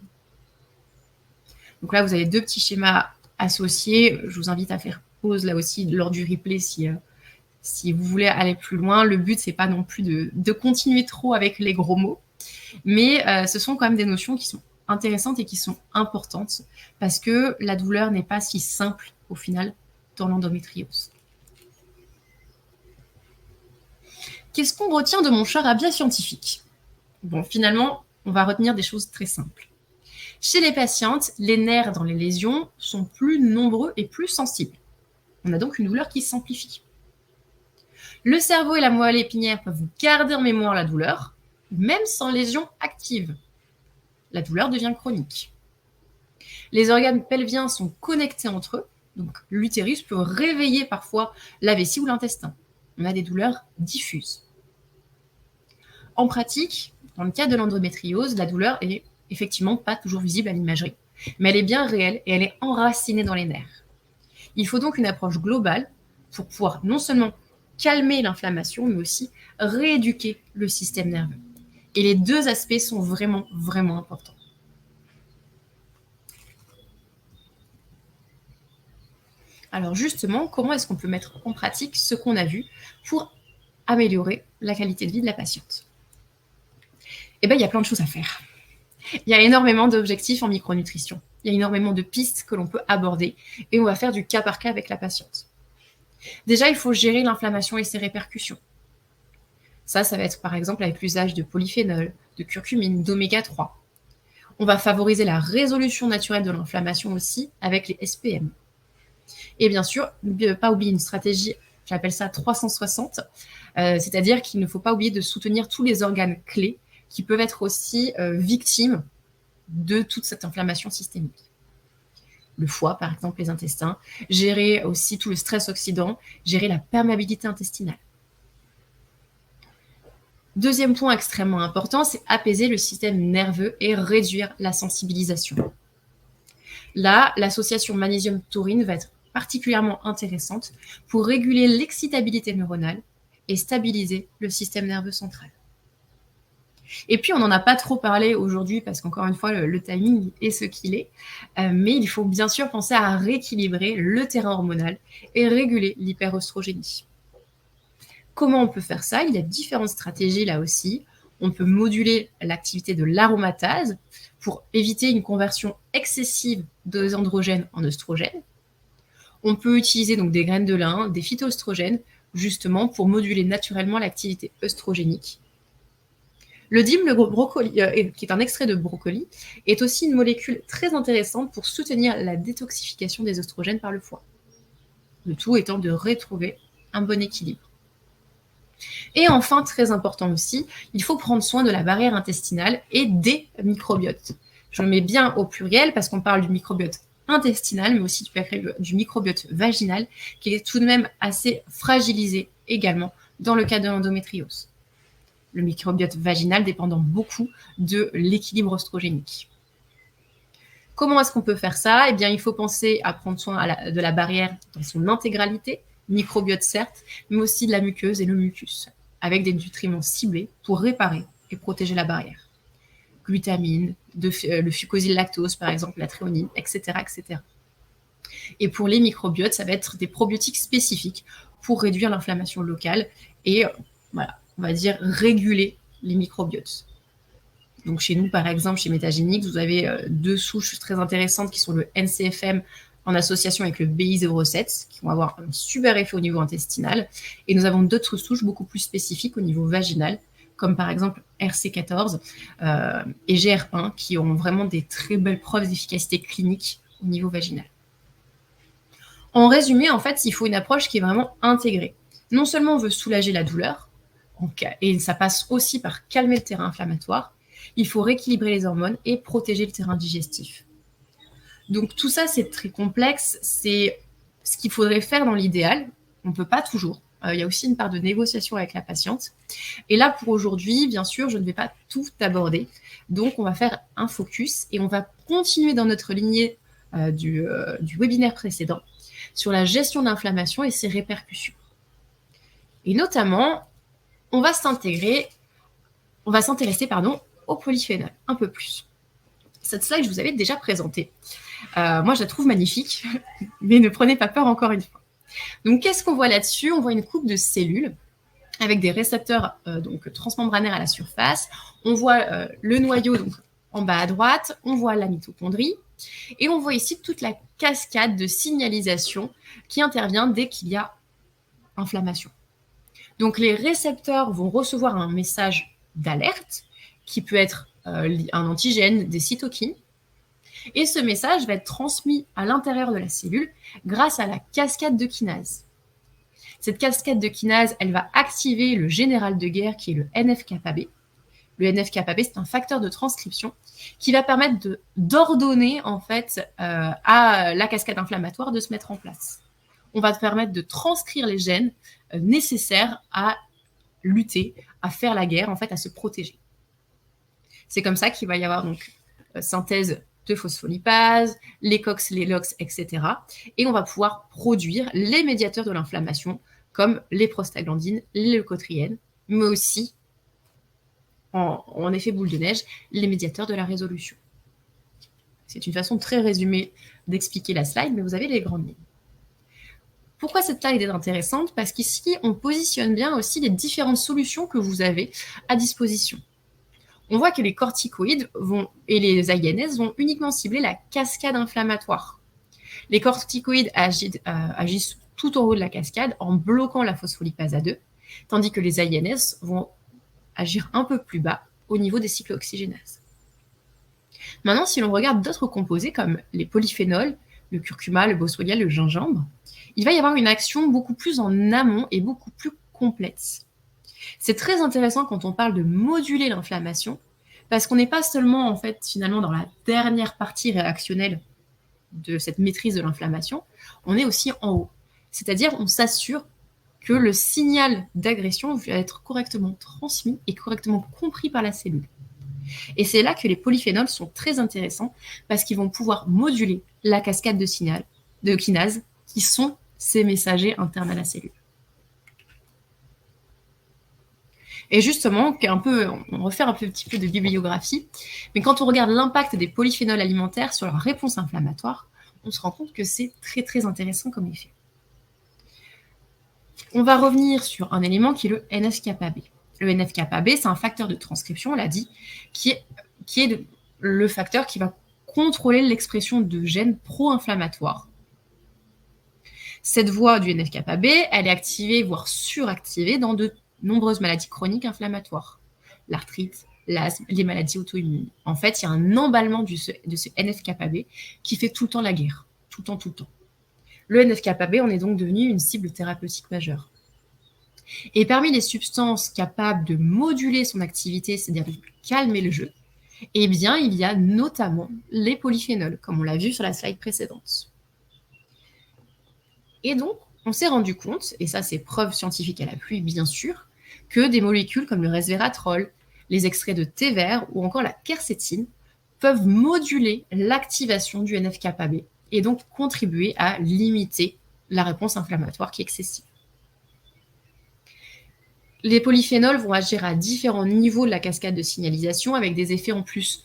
Donc là, vous avez deux petits schémas associés. Je vous invite à faire pause là aussi lors du replay si vous voulez aller plus loin. Le but, c'est pas non plus de continuer trop avec les gros mots, mais ce sont quand même des notions qui sont intéressantes et qui sont importantes parce que la douleur n'est pas si simple au final dans l'endométriose. Qu'est-ce qu'on retient de mon charabia scientifique? Bon, finalement, on va retenir des choses très simples. Chez les patientes, les nerfs dans les lésions sont plus nombreux et plus sensibles. On a donc une douleur qui s'amplifie. Le cerveau et la moelle épinière peuvent garder en mémoire la douleur, même sans lésion active. La douleur devient chronique. Les organes pelviens sont connectés entre eux, donc l'utérus peut réveiller parfois la vessie ou l'intestin. On a des douleurs diffuses. En pratique, dans le cas de l'endométriose, la douleur est effectivement pas toujours visible à l'imagerie, mais elle est bien réelle et elle est enracinée dans les nerfs. Il faut donc une approche globale pour pouvoir non seulement calmer l'inflammation, mais aussi rééduquer le système nerveux. Et les deux aspects sont vraiment, vraiment importants. Alors justement, comment est-ce qu'on peut mettre en pratique ce qu'on a vu pour améliorer la qualité de vie de la patiente? Eh bien, il y a plein de choses à faire. Il y a énormément d'objectifs en micronutrition. Il y a énormément de pistes que l'on peut aborder et on va faire du cas par cas avec la patiente. Déjà, il faut gérer l'inflammation et ses répercussions. Ça va être par exemple avec l'usage de polyphénol, de curcumine, d'oméga 3. On va favoriser la résolution naturelle de l'inflammation aussi avec les SPM. Et bien sûr, ne pas oublier une stratégie, j'appelle ça 360, c'est-à-dire qu'il ne faut pas oublier de soutenir tous les organes clés qui peuvent être aussi victimes de toute cette inflammation systémique. Le foie, par exemple, les intestins, gérer aussi tout le stress oxydant, gérer la perméabilité intestinale. Deuxième point extrêmement important, c'est apaiser le système nerveux et réduire la sensibilisation. Là, l'association magnésium-taurine va être particulièrement intéressante pour réguler l'excitabilité neuronale et stabiliser le système nerveux central. Et puis, on n'en a pas trop parlé aujourd'hui parce qu'encore une fois, le timing est ce qu'il est. Mais il faut bien sûr penser à rééquilibrer le terrain hormonal et réguler l'hyperoestrogénie. Comment on peut faire ça? Il y a différentes stratégies là aussi. On peut moduler l'activité de l'aromatase pour éviter une conversion excessive des androgènes en oestrogènes. On peut utiliser donc des graines de lin, des phytoestrogènes, justement pour moduler naturellement l'activité œstrogénique. Le dym, le brocoli, qui est un extrait de brocoli, est aussi une molécule très intéressante pour soutenir la détoxification des oestrogènes par le foie. Le tout étant de retrouver un bon équilibre. Et enfin, très important aussi, il faut prendre soin de la barrière intestinale et des microbiotes. Je le mets bien au pluriel parce qu'on parle du microbiote intestinal, mais aussi du microbiote vaginal, qui est tout de même assez fragilisé également dans le cas de l'endométriose. Le microbiote vaginal dépendant beaucoup de l'équilibre oestrogénique. Comment est-ce qu'on peut faire ça? Eh bien, il faut penser à prendre soin de la barrière dans son intégralité, microbiote certes, mais aussi de la muqueuse et le mucus, avec des nutriments ciblés pour réparer et protéger la barrière. Glutamine, le fucosyl-lactose par exemple, la thréonine, etc., etc. Et pour les microbiotes, ça va être des probiotiques spécifiques pour réduire l'inflammation locale et voilà, on va dire réguler les microbiotes. Donc chez nous, par exemple, chez Metagenics, vous avez deux souches très intéressantes qui sont le NCFM en association avec le BI07, qui vont avoir un super effet au niveau intestinal. Et nous avons d'autres souches beaucoup plus spécifiques au niveau vaginal, comme par exemple RC14 et GR1, qui ont vraiment des très belles preuves d'efficacité clinique au niveau vaginal. En résumé, en fait, il faut une approche qui est vraiment intégrée. Non seulement on veut soulager la douleur, et ça passe aussi par calmer le terrain inflammatoire, il faut rééquilibrer les hormones et protéger le terrain digestif. Donc tout ça, c'est très complexe, c'est ce qu'il faudrait faire dans l'idéal. On ne peut pas toujours. Il y a aussi une part de négociation avec la patiente. Et là, pour aujourd'hui, bien sûr, je ne vais pas tout aborder. Donc, on va faire un focus et on va continuer dans notre lignée du webinaire précédent sur la gestion de l'inflammation et ses répercussions. Et notamment, on va s'intéresser au polyphénol un peu plus. Cette slide, je vous avais déjà présentée. Moi, je la trouve magnifique, mais ne prenez pas peur encore une fois. Donc, qu'est-ce qu'on voit là-dessus? On voit une coupe de cellules avec des récepteurs donc transmembranaires à la surface. On voit le noyau donc, en bas à droite. On voit la mitochondrie. Et on voit ici toute la cascade de signalisation qui intervient dès qu'il y a inflammation. Donc, les récepteurs vont recevoir un message d'alerte qui peut être un antigène, des cytokines. Et ce message va être transmis à l'intérieur de la cellule grâce à la cascade de kinase. Cette cascade de kinase, elle va activer le général de guerre qui est le NF-κB. Le NF-κB, c'est un facteur de transcription qui va permettre d'ordonner en fait à la cascade inflammatoire de se mettre en place. On va permettre de transcrire les gènes nécessaires à lutter, à faire la guerre, en fait, à se protéger. C'est comme ça qu'il va y avoir donc synthèse de phospholipases, les COX, les LOX, etc. Et on va pouvoir produire les médiateurs de l'inflammation, comme les prostaglandines, les leucotriènes, mais aussi, en effet boule de neige, les médiateurs de la résolution. C'est une façon très résumée d'expliquer la slide, mais vous avez les grandes lignes. Pourquoi cette slide est intéressante? Parce qu'ici, on positionne bien aussi les différentes solutions que vous avez à disposition. On voit que les corticoïdes et les INS vont uniquement cibler la cascade inflammatoire. Les corticoïdes agissent tout en haut de la cascade en bloquant la phospholipase A2, tandis que les INS vont agir un peu plus bas au niveau des cyclooxygénases. Maintenant, si l'on regarde d'autres composés comme les polyphénols, le curcuma, le boswellia, le gingembre, il va y avoir une action beaucoup plus en amont et beaucoup plus complète. C'est très intéressant quand on parle de moduler l'inflammation, parce qu'on n'est pas seulement, en fait, finalement, dans la dernière partie réactionnelle de cette maîtrise de l'inflammation, on est aussi en haut. C'est-à-dire, on s'assure que le signal d'agression va être correctement transmis et correctement compris par la cellule. Et c'est là que les polyphénols sont très intéressants parce qu'ils vont pouvoir moduler la cascade de kinase qui sont ces messagers internes à la cellule. Et justement, on refait un petit peu de bibliographie, mais quand on regarde l'impact des polyphénols alimentaires sur leur réponse inflammatoire, on se rend compte que c'est très très intéressant comme effet. On va revenir sur un élément qui est le NF-κB. Le NF-κB, c'est un facteur de transcription, on l'a dit, qui est le facteur qui va contrôler l'expression de gènes pro-inflammatoires. Cette voie du NF-κB, elle est activée, voire suractivée dans de nombreuses maladies chroniques inflammatoires. L'arthrite, l'asthme, les maladies auto-immunes. En fait, il y a un emballement de ce NF-κB qui fait tout le temps la guerre. Tout le temps. Le NF-κB, on est donc devenu une cible thérapeutique majeure. Et parmi les substances capables de moduler son activité, c'est-à-dire de calmer le jeu, eh bien, il y a notamment les polyphénols, comme on l'a vu sur la slide précédente. Et donc, on s'est rendu compte, et ça c'est preuve scientifique à l'appui bien sûr, que des molécules comme le resveratrol, les extraits de thé vert ou encore la quercétine peuvent moduler l'activation du NF-κB et donc contribuer à limiter la réponse inflammatoire qui est excessive. Les polyphénols vont agir à différents niveaux de la cascade de signalisation avec des effets en plus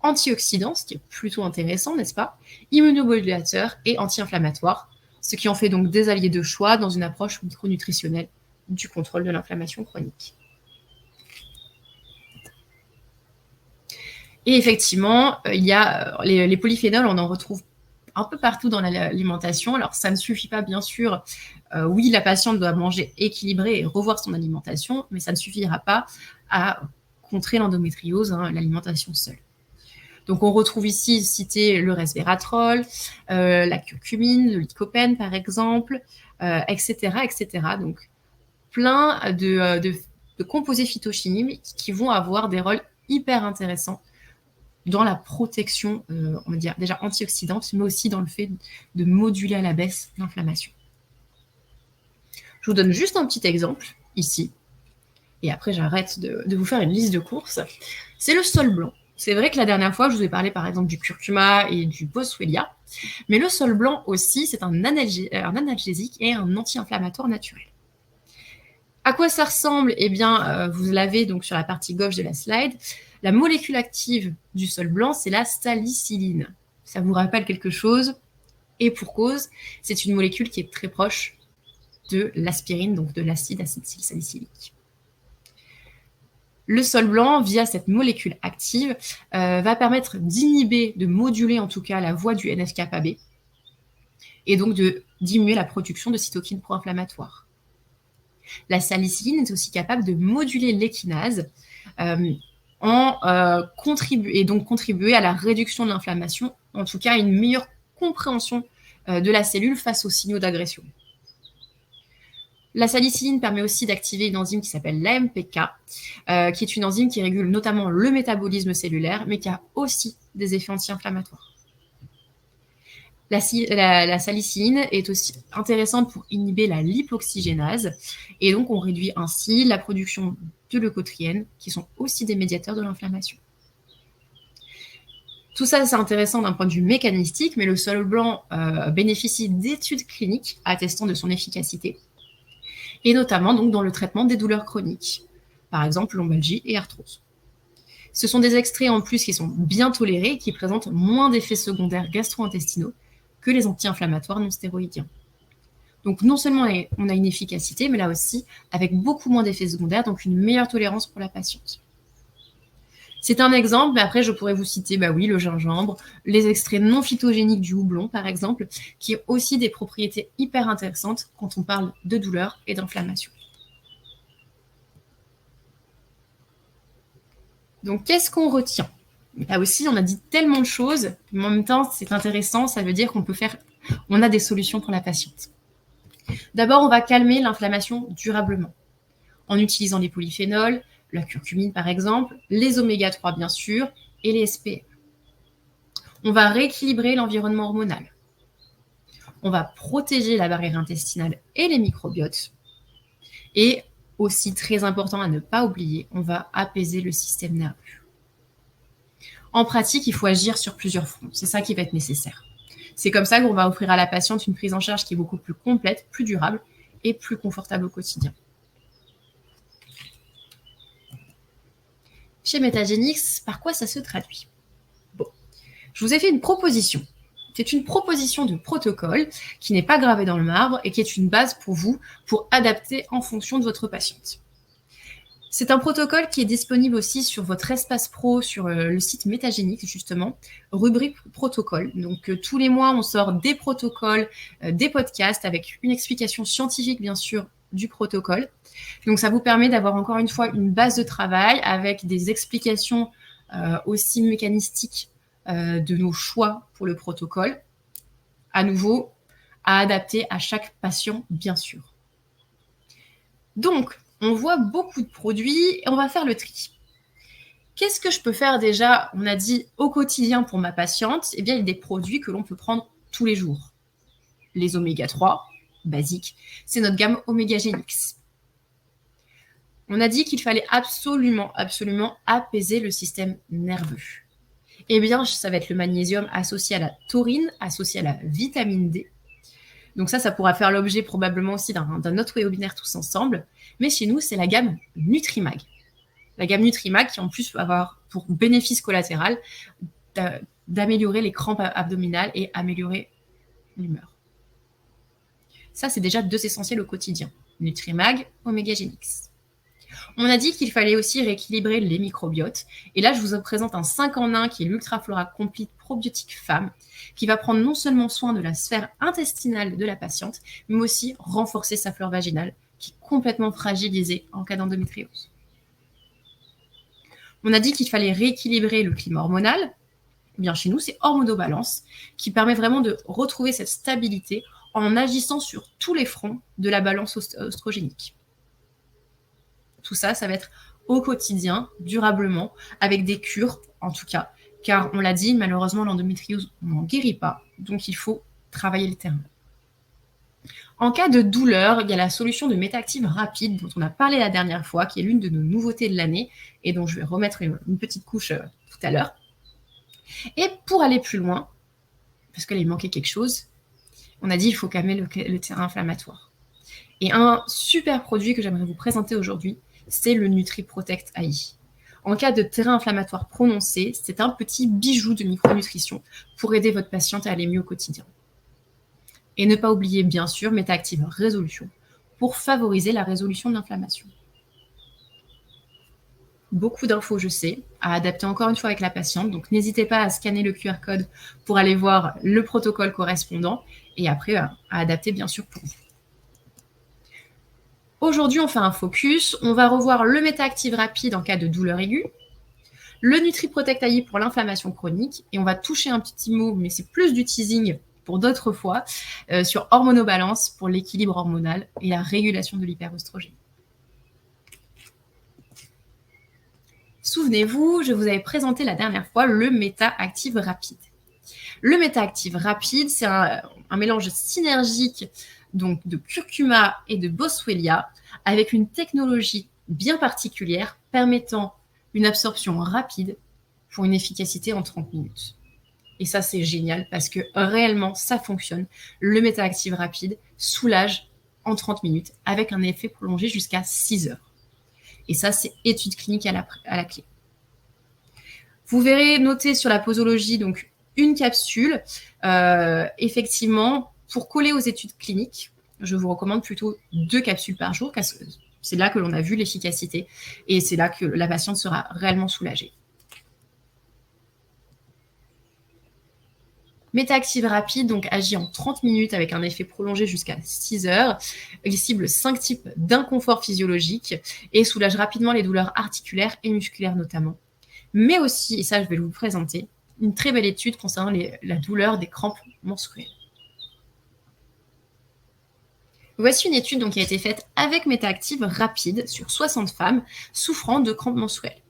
antioxydants, ce qui est plutôt intéressant, n'est-ce pas, immunomodulateurs et anti-inflammatoires, ce qui en fait donc des alliés de choix dans une approche micronutritionnelle du contrôle de l'inflammation chronique. Et effectivement, il y a les polyphénols, on en retrouve un peu partout dans l'alimentation. Alors, ça ne suffit pas, bien sûr. Oui, la patiente doit manger équilibré et revoir son alimentation, mais ça ne suffira pas à contrer l'endométriose, l'alimentation seule. Donc, on retrouve ici cité le resveratrol, la curcumine, le lycopène, par exemple, etc., etc. Donc, plein de composés phytochimiques qui vont avoir des rôles hyper intéressants dans la protection, on va dire déjà antioxydante, mais aussi dans le fait de moduler à la baisse l'inflammation. Je vous donne juste un petit exemple, ici, et après j'arrête de vous faire une liste de courses. C'est le sol blanc. C'est vrai que la dernière fois, je vous ai parlé par exemple du curcuma et du boswellia, mais le sol blanc aussi, c'est un analgésique et un anti-inflammatoire naturel. À quoi ça ressemble? Eh bien, vous l'avez donc sur la partie gauche de la slide. La molécule active du sol blanc, c'est la salicyline. Ça vous rappelle quelque chose? Et pour cause, c'est une molécule qui est très proche de l'aspirine, donc de l'acide acétylsalicylique. Le sol blanc, via cette molécule active, va permettre d'inhiber, de moduler en tout cas la voie du NF-κB et donc de diminuer la production de cytokines pro-inflammatoires. La salicyline est aussi capable de moduler les kinases et donc contribuer à la réduction de l'inflammation, en tout cas à une meilleure compréhension de la cellule face aux signaux d'agression. La salicyline permet aussi d'activer une enzyme qui s'appelle l'AMPK, qui est une enzyme qui régule notamment le métabolisme cellulaire, mais qui a aussi des effets anti-inflammatoires. La salicyline est aussi intéressante pour inhiber la lipoxygénase, et donc on réduit ainsi la production de leucotriènes, qui sont aussi des médiateurs de l'inflammation. Tout ça, c'est intéressant d'un point de vue mécanistique, mais le sol blanc bénéficie d'études cliniques attestant de son efficacité, et notamment donc dans le traitement des douleurs chroniques, par exemple lombalgie et arthrose. Ce sont des extraits en plus qui sont bien tolérés et qui présentent moins d'effets secondaires gastro-intestinaux que les anti-inflammatoires non stéroïdiens. Donc non seulement on a une efficacité, mais là aussi avec beaucoup moins d'effets secondaires, donc une meilleure tolérance pour la patiente. C'est un exemple, mais après je pourrais vous citer le gingembre, les extraits non phytogéniques du houblon par exemple, qui ont aussi des propriétés hyper intéressantes quand on parle de douleur et d'inflammation. Donc qu'est-ce qu'on retient? Là aussi, on a dit tellement de choses, mais en même temps, c'est intéressant, ça veut dire on a des solutions pour la patiente. D'abord, on va calmer l'inflammation durablement, en utilisant les polyphénols, la curcumine par exemple, les oméga 3 bien sûr, et les SPM. On va rééquilibrer l'environnement hormonal. On va protéger la barrière intestinale et les microbiotes. Et aussi très important à ne pas oublier, on va apaiser le système nerveux. En pratique, il faut agir sur plusieurs fronts. C'est ça qui va être nécessaire. C'est comme ça qu'on va offrir à la patiente une prise en charge qui est beaucoup plus complète, plus durable et plus confortable au quotidien. Chez Metagenics, par quoi ça se traduit? Bon, je vous ai fait une proposition. C'est une proposition de protocole qui n'est pas gravée dans le marbre et qui est une base pour vous pour adapter en fonction de votre patiente. C'est un protocole qui est disponible aussi sur votre espace pro, sur le site Metagenics, justement, rubrique protocole. Donc, tous les mois, on sort des protocoles, des podcasts avec une explication scientifique, bien sûr, du protocole. Donc, ça vous permet d'avoir encore une fois une base de travail avec des explications aussi mécanistiques de nos choix pour le protocole. À nouveau, à adapter à chaque patient, bien sûr. Donc, on voit beaucoup de produits et on va faire le tri. Qu'est-ce que je peux faire déjà? On a dit au quotidien pour ma patiente, eh bien, il y a des produits que l'on peut prendre tous les jours. Les oméga 3, basiques, c'est notre gamme Omegagenics. On a dit qu'il fallait absolument apaiser le système nerveux. Eh bien, ça va être le magnésium associé à la taurine, associé à la vitamine D. Donc ça pourra faire l'objet probablement aussi d'un autre webinaire tous ensemble. Mais chez nous, c'est la gamme Nutrimag. La gamme Nutrimag qui en plus peut avoir pour bénéfice collatéral d'améliorer les crampes abdominales et améliorer l'humeur. Ça, c'est déjà 2 essentiels au quotidien. Nutrimag, Omegagenics. On a dit qu'il fallait aussi rééquilibrer les microbiotes. Et là, je vous présente un 5 en 1 qui est l'Ultraflora Complete Probiotique Femme, qui va prendre non seulement soin de la sphère intestinale de la patiente, mais aussi renforcer sa flore vaginale, qui est complètement fragilisée en cas d'endométriose. On a dit qu'il fallait rééquilibrer le climat hormonal. Eh bien, chez nous, c'est Hormonobalance, qui permet vraiment de retrouver cette stabilité en agissant sur tous les fronts de la balance oestrogénique. Tout ça va être au quotidien, durablement, avec des cures, en tout cas. Car on l'a dit, malheureusement, l'endométriose, on n'en guérit pas. Donc, il faut travailler le terrain. En cas de douleur, il y a la solution de Métactive Rapide, dont on a parlé la dernière fois, qui est l'une de nos nouveautés de l'année, et dont je vais remettre une petite couche tout à l'heure. Et pour aller plus loin, parce qu'il manquait quelque chose, on a dit qu'il faut calmer le terrain inflammatoire. Et un super produit que j'aimerais vous présenter aujourd'hui, c'est le NutriProtect AI. En cas de terrain inflammatoire prononcé, c'est un petit bijou de micronutrition pour aider votre patiente à aller mieux au quotidien. Et ne pas oublier, bien sûr, Métactive Résolution pour favoriser la résolution de l'inflammation. Beaucoup d'infos, je sais, à adapter encore une fois avec la patiente. Donc, n'hésitez pas à scanner le QR code pour aller voir le protocole correspondant et après à adapter, bien sûr, pour vous. Aujourd'hui, on fait un focus. On va revoir le Métactive Rapide en cas de douleur aiguë, le NutriProtect AI pour l'inflammation chronique et on va toucher un petit mot, mais c'est plus du teasing pour d'autres fois, sur Hormonobalance pour l'équilibre hormonal et la régulation de l'hyperoestrogène. Souvenez-vous, je vous avais présenté la dernière fois le Métactive Rapide. Le Métactive Rapide, c'est un mélange synergique donc de curcuma et de boswellia avec une technologie bien particulière permettant une absorption rapide pour une efficacité en 30 minutes. Et ça, c'est génial parce que réellement, ça fonctionne. Le Métactive Rapide soulage en 30 minutes avec un effet prolongé jusqu'à 6 heures. Et ça, c'est étude clinique à la clé. Vous verrez noter sur la posologie donc une capsule. Effectivement, pour coller aux études cliniques, je vous recommande plutôt 2 capsules par jour, parce que c'est là que l'on a vu l'efficacité et c'est là que la patiente sera réellement soulagée. Métactive Rapide donc, agit en 30 minutes avec un effet prolongé jusqu'à 6 heures. Il cible 5 types d'inconfort physiologique et soulage rapidement les douleurs articulaires et musculaires notamment. Mais aussi, et ça je vais vous le présenter, une très belle étude concernant la douleur des crampes menstruelles. Voici une étude donc, qui a été faite avec Métactive Rapide sur 60 femmes souffrant de crampes menstruelles.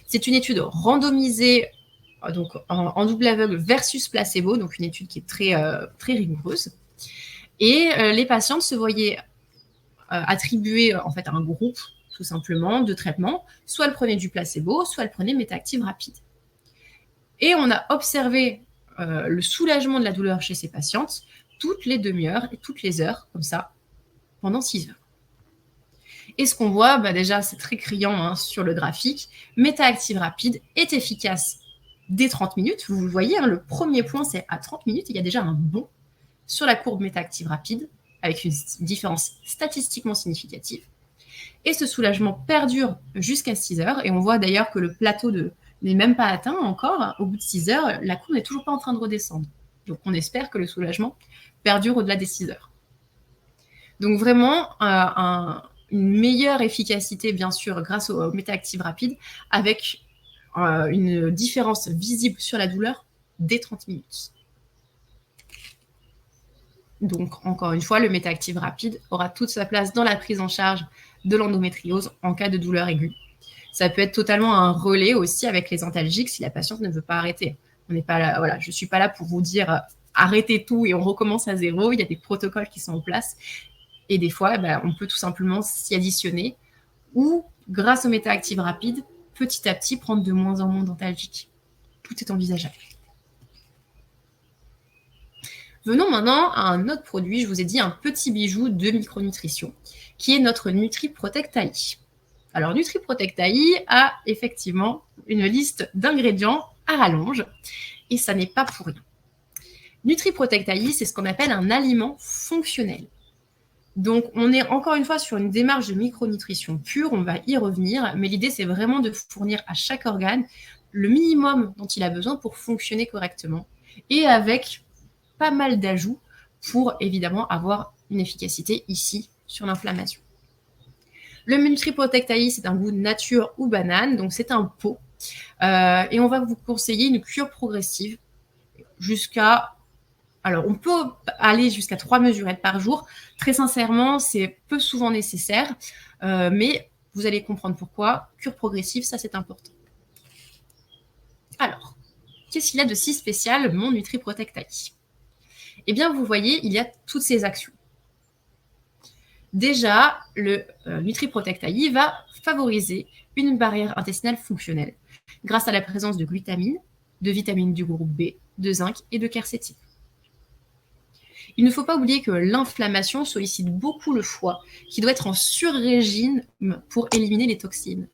C'est une étude randomisée donc en double aveugle versus placebo, donc une étude qui est très rigoureuse. Et les patientes se voyaient attribuer en fait un groupe tout simplement de traitement. Soit elle prenait du placebo, soit elle prenait Métactive rapide. Et on a observé le soulagement de la douleur chez ces patientes toutes les demi-heures et toutes les heures, comme ça, pendant 6 heures. Et ce qu'on voit, déjà, c'est très criant sur le graphique. Métactive rapide est efficace dès 30 minutes. Vous le voyez, le premier point, c'est à 30 minutes. Il y a déjà un bond sur la courbe Métactive rapide, avec une différence statistiquement significative. Et ce soulagement perdure jusqu'à 6 heures. Et on voit d'ailleurs que le plateau n'est même pas atteint encore. Au bout de 6 heures, la courbe n'est toujours pas en train de redescendre. Donc on espère que le soulagement perdure au-delà des 6 heures. Donc vraiment, une meilleure efficacité, bien sûr, grâce au Métactive rapide, avec une différence visible sur la douleur dès 30 minutes. Donc, encore une fois, le Métactive rapide aura toute sa place dans la prise en charge de l'endométriose en cas de douleur aiguë. Ça peut être totalement un relais aussi avec les antalgiques si la patiente ne veut pas arrêter. On n'est pas là, voilà, je ne suis pas là pour vous dire arrêtez tout et on recommence à zéro. Il y a des protocoles qui sont en place. Et des fois, on peut tout simplement s'y additionner ou, grâce au Métactive rapide, petit à petit, prendre de moins en moins d'antalgiques. Tout est envisageable. Venons maintenant à un autre produit, je vous ai dit un petit bijou de micronutrition, qui est notre NutriProtect AI. Alors, NutriProtect AI a effectivement une liste d'ingrédients à rallonge, et ça n'est pas pour rien. NutriProtect AI, c'est ce qu'on appelle un aliment fonctionnel. Donc, on est encore une fois sur une démarche de micronutrition pure, on va y revenir, mais l'idée, c'est vraiment de fournir à chaque organe le minimum dont il a besoin pour fonctionner correctement, et avec pas mal d'ajouts pour évidemment avoir une efficacité ici sur l'inflammation. Le NutriProtect AI, c'est un goût nature ou banane, donc c'est un pot. Et on va vous conseiller une cure progressive alors, on peut aller jusqu'à 3 mesurettes par jour. Très sincèrement, c'est peu souvent nécessaire, mais vous allez comprendre pourquoi. Cure progressive, ça, c'est important. Alors, qu'est-ce qu'il y a de si spécial, mon NutriProtect AI ? Eh bien, vous voyez, il y a toutes ces actions. Déjà, le NutriProtect AI va favoriser une barrière intestinale fonctionnelle grâce à la présence de glutamine, de vitamines du groupe B, de zinc et de quercétine. Il ne faut pas oublier que l'inflammation sollicite beaucoup le foie, qui doit être en sur-régime pour éliminer les toxines.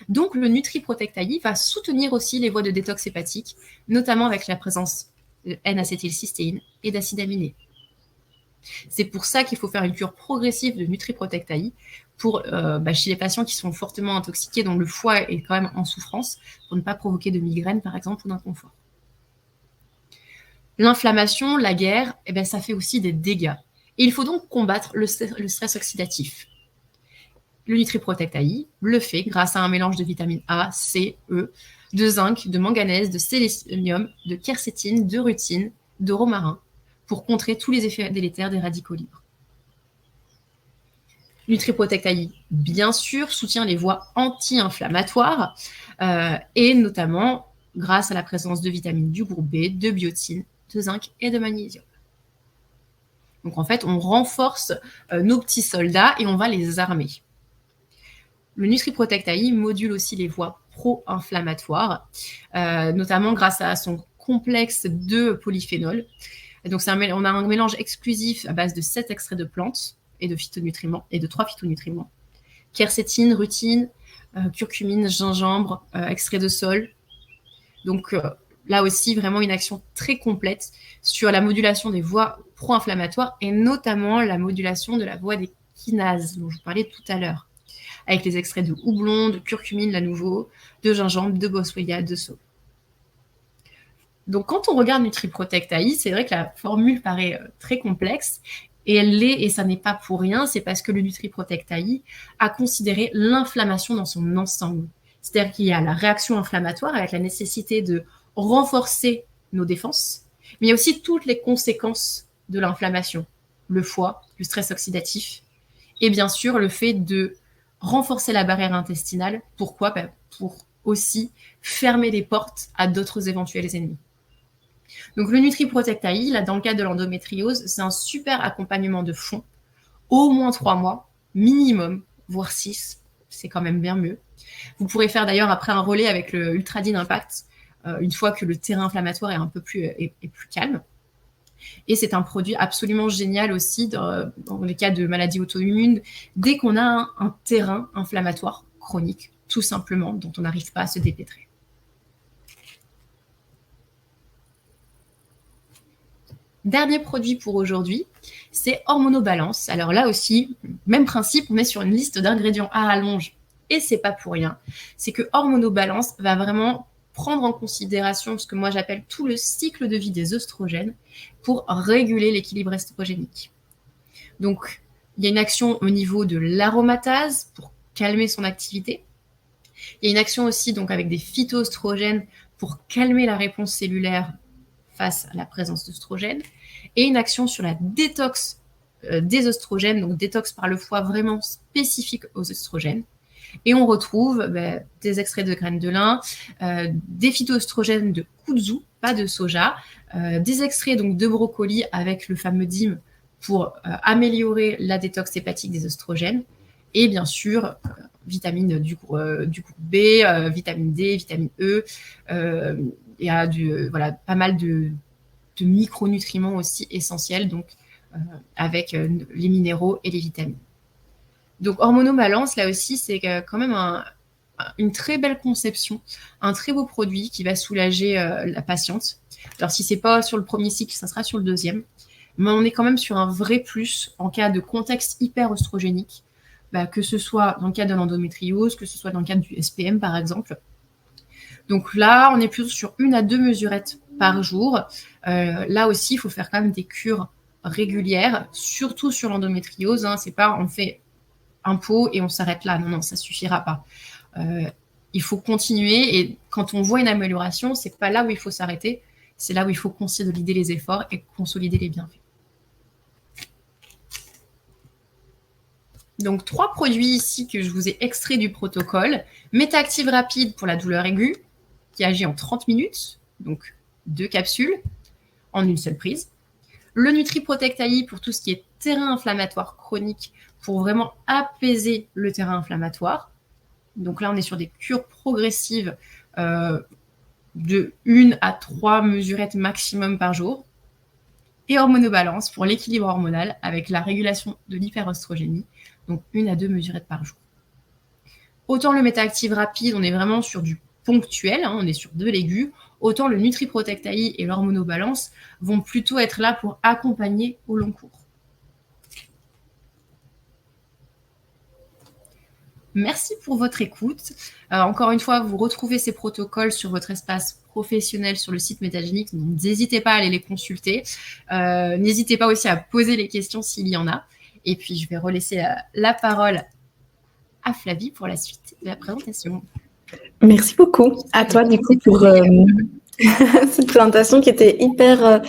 Donc, le NutriProtect AI va soutenir aussi les voies de détox hépatique, notamment avec la présence de N-acétylcystéine et d'acides aminés. C'est pour ça qu'il faut faire une cure progressive de NutriProtect AI pour, chez les patients qui sont fortement intoxiqués, dont le foie est quand même en souffrance, pour ne pas provoquer de migraine, par exemple, ou d'inconfort. L'inflammation, la guerre, ça fait aussi des dégâts. Et il faut donc combattre le stress oxydatif. Le NutriProtect AI le fait grâce à un mélange de vitamines A, C, E, de zinc, de manganèse, de sélénium, de quercétine, de rutine, de romarin, pour contrer tous les effets délétères des radicaux libres. NutriProtect AI, bien sûr, soutient les voies anti-inflammatoires et notamment grâce à la présence de vitamines du groupe B, de biotine, de zinc et de magnésium. Donc en fait, on renforce nos petits soldats et on va les armer. Le NutriProtect AI module aussi les voies pro-inflammatoires, notamment grâce à son complexe de polyphénols. Donc on a un mélange exclusif à base de 7 extraits de plantes et de phytonutriments et de 3 phytonutriments. Quercétine, rutine, curcumine, gingembre, extrait de sol. Donc là aussi, vraiment une action très complète sur la modulation des voies pro-inflammatoires et notamment la modulation de la voie des kinases dont je vous parlais tout à l'heure, avec les extraits de houblon, de curcumine, là nouveau, de gingembre, de boswellia, de saule. Donc, quand on regarde NutriProtect AI, c'est vrai que la formule paraît très complexe, et elle l'est, et ça n'est pas pour rien, c'est parce que le NutriProtect AI a considéré l'inflammation dans son ensemble. C'est-à-dire qu'il y a la réaction inflammatoire avec la nécessité de renforcer nos défenses, mais il y a aussi toutes les conséquences de l'inflammation, le foie, le stress oxydatif, et bien sûr le fait de renforcer la barrière intestinale. Pourquoi ? Pour aussi fermer les portes à d'autres éventuels ennemis. Donc le NutriProtect AI, là, dans le cadre de l'endométriose, c'est un super accompagnement de fond, au moins 3 mois, minimum, voire 6. C'est quand même bien mieux. Vous pourrez faire d'ailleurs après un relais avec le Ultradyn Impact une fois que le terrain inflammatoire est un peu plus calme. Et c'est un produit absolument génial aussi dans les cas de maladies auto-immunes, dès qu'on a un terrain inflammatoire chronique, tout simplement, dont on n'arrive pas à se dépêtrer. Dernier produit pour aujourd'hui, c'est Hormonobalance. Alors là aussi, même principe, on est sur une liste d'ingrédients à rallonge et c'est pas pour rien. C'est que Hormonobalance va vraiment prendre en considération ce que moi j'appelle tout le cycle de vie des œstrogènes pour réguler l'équilibre estrogénique. Donc, il y a une action au niveau de l'aromatase pour calmer son activité. Il y a une action aussi donc avec des phytoestrogènes pour calmer la réponse cellulaire face à la présence d'œstrogènes, et une action sur la détox des œstrogènes, donc détox par le foie vraiment spécifique aux œstrogènes. Et on retrouve des extraits de graines de lin, des phytoestrogènes de kudzu, pas de soja, des extraits donc de brocoli avec le fameux DIM pour améliorer la détox hépatique des œstrogènes, et bien sûr vitamines du groupe B, vitamine D, vitamine E, il y a pas mal de micronutriments aussi essentiels, donc avec les minéraux et les vitamines. Donc Hormonobalance, là aussi, c'est quand même une très belle conception, un très beau produit qui va soulager la patiente. Alors si c'est pas sur le premier cycle, ça sera sur le deuxième. Mais on est quand même sur un vrai plus en cas de contexte hyper-œstrogénique, que ce soit dans le cadre de l'endométriose, que ce soit dans le cadre du SPM par exemple. Donc là, on est plutôt sur 1 à 2 mesurettes par jour. Là aussi, il faut faire quand même des cures régulières, surtout sur l'endométriose. C'est pas on fait un pot et on s'arrête là. Non, ça suffira pas. Il faut continuer, et quand on voit une amélioration, c'est pas là où il faut s'arrêter, c'est là où il faut consolider les efforts et consolider les bienfaits. Donc 3 produits ici que je vous ai extraits du protocole. Métaactive rapide pour la douleur aiguë, qui agit en 30 minutes, donc 2 capsules en une seule prise. Le NutriProtect AI pour tout ce qui est terrain inflammatoire chronique, pour vraiment apaiser le terrain inflammatoire. Donc là, on est sur des cures progressives de 1 à 3 mesurettes maximum par jour. Et Hormonobalance pour l'équilibre hormonal avec la régulation de l'hyperœstrogénie, donc 1 à 2 mesurettes par jour. Autant le Métaactive rapide, on est vraiment sur du ponctuel, on est sur de l'aigu, autant le NutriProtect AI et l'Hormonobalance vont plutôt être là pour accompagner au long cours. Merci pour votre écoute. Encore une fois, vous retrouvez ces protocoles sur votre espace professionnel sur le site Métagénix, donc n'hésitez pas à aller les consulter. N'hésitez pas aussi à poser les questions s'il y en a. Et puis, je vais relaisser la parole à Flavie pour la suite de la présentation. Merci beaucoup à toi, du coup, pour cette présentation qui était hyper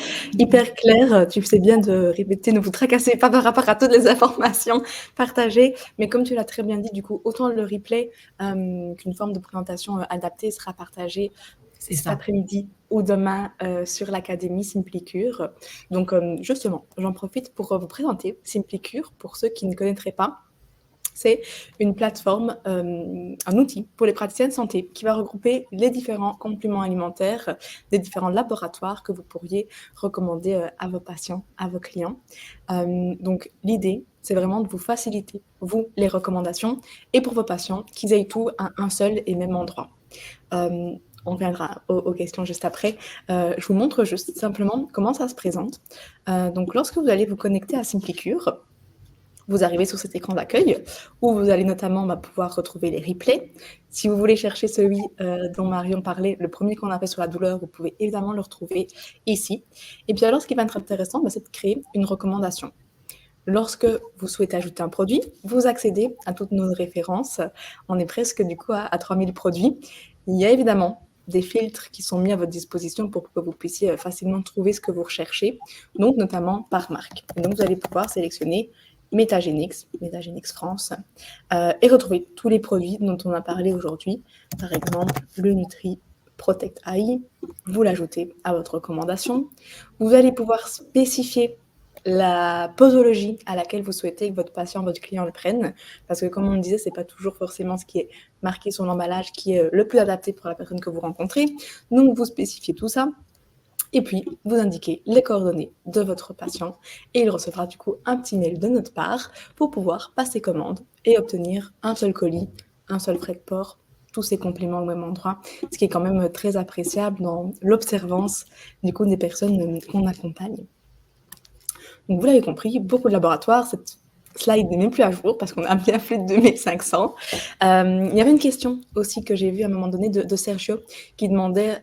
claire. Tu sais bien de répéter, ne vous tracassez pas par rapport à toutes les informations partagées. Mais comme tu l'as très bien dit, du coup, autant le replay qu'une forme de présentation adaptée sera partagée cet après-midi ou demain sur l'Académie Simplicure. Donc, justement, j'en profite pour vous présenter Simplicure, pour ceux qui ne connaîtraient pas. C'est une plateforme, un outil pour les praticiens de santé qui va regrouper les différents compléments alimentaires des différents laboratoires que vous pourriez recommander à vos patients, à vos clients. Donc, l'idée, c'est vraiment de vous faciliter, vous, les recommandations, et pour vos patients, qu'ils aient tout à un seul et même endroit. On reviendra aux questions juste après. Je vous montre juste simplement comment ça se présente. Donc, lorsque vous allez vous connecter à Simplicure, vous arrivez sur cet écran d'accueil où vous allez notamment pouvoir retrouver les replays. Si vous voulez chercher celui dont Marion parlait, le premier qu'on a fait sur la douleur, vous pouvez évidemment le retrouver ici. Et puis alors, ce qui va être intéressant, c'est de créer une recommandation. Lorsque vous souhaitez ajouter un produit, vous accédez à toutes nos références. On est presque du coup à 3000 produits. Il y a évidemment des filtres qui sont mis à votre disposition pour que vous puissiez facilement trouver ce que vous recherchez, donc notamment par marque. Et donc vous allez pouvoir sélectionner Métagénix France, et retrouver tous les produits dont on a parlé aujourd'hui. Par exemple, le NutriProtect AI, vous l'ajoutez à votre recommandation. Vous allez pouvoir spécifier la posologie à laquelle vous souhaitez que votre patient, votre client le prenne. Parce que comme on le disait, c'est pas toujours forcément ce qui est marqué sur l'emballage qui est le plus adapté pour la personne que vous rencontrez. Donc, vous spécifiez tout ça. Et puis, vous indiquez les coordonnées de votre patient et il recevra du coup un petit mail de notre part pour pouvoir passer commande et obtenir un seul colis, un seul frais de port, tous ces compléments au même endroit, ce qui est quand même très appréciable dans l'observance du coup des personnes qu'on accompagne. Donc vous l'avez compris, beaucoup de laboratoires, cette slide n'est même plus à jour parce qu'on a bien plus de 2500. Il y avait une question aussi que j'ai vue à un moment donné de Sergio qui demandait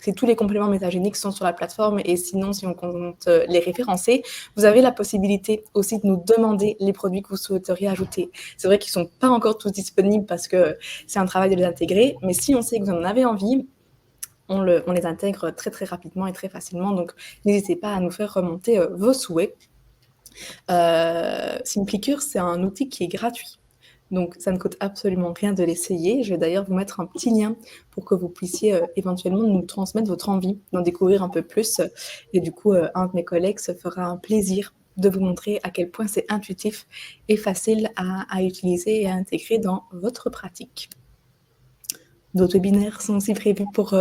si tous les compléments métagéniques sont sur la plateforme et sinon, si on compte les référencer, vous avez la possibilité aussi de nous demander les produits que vous souhaiteriez ajouter. C'est vrai qu'ils ne sont pas encore tous disponibles parce que c'est un travail de les intégrer, mais si on sait que vous en avez envie, on les intègre très très rapidement et très facilement. Donc, n'hésitez pas à nous faire remonter vos souhaits. SimpliCure, c'est un outil qui est gratuit. Donc, ça ne coûte absolument rien de l'essayer. Je vais d'ailleurs vous mettre un petit lien pour que vous puissiez éventuellement nous transmettre votre envie d'en découvrir un peu plus. Et du coup, un de mes collègues se fera un plaisir de vous montrer à quel point c'est intuitif et facile à utiliser et à intégrer dans votre pratique. D'autres webinaires sont aussi prévus pour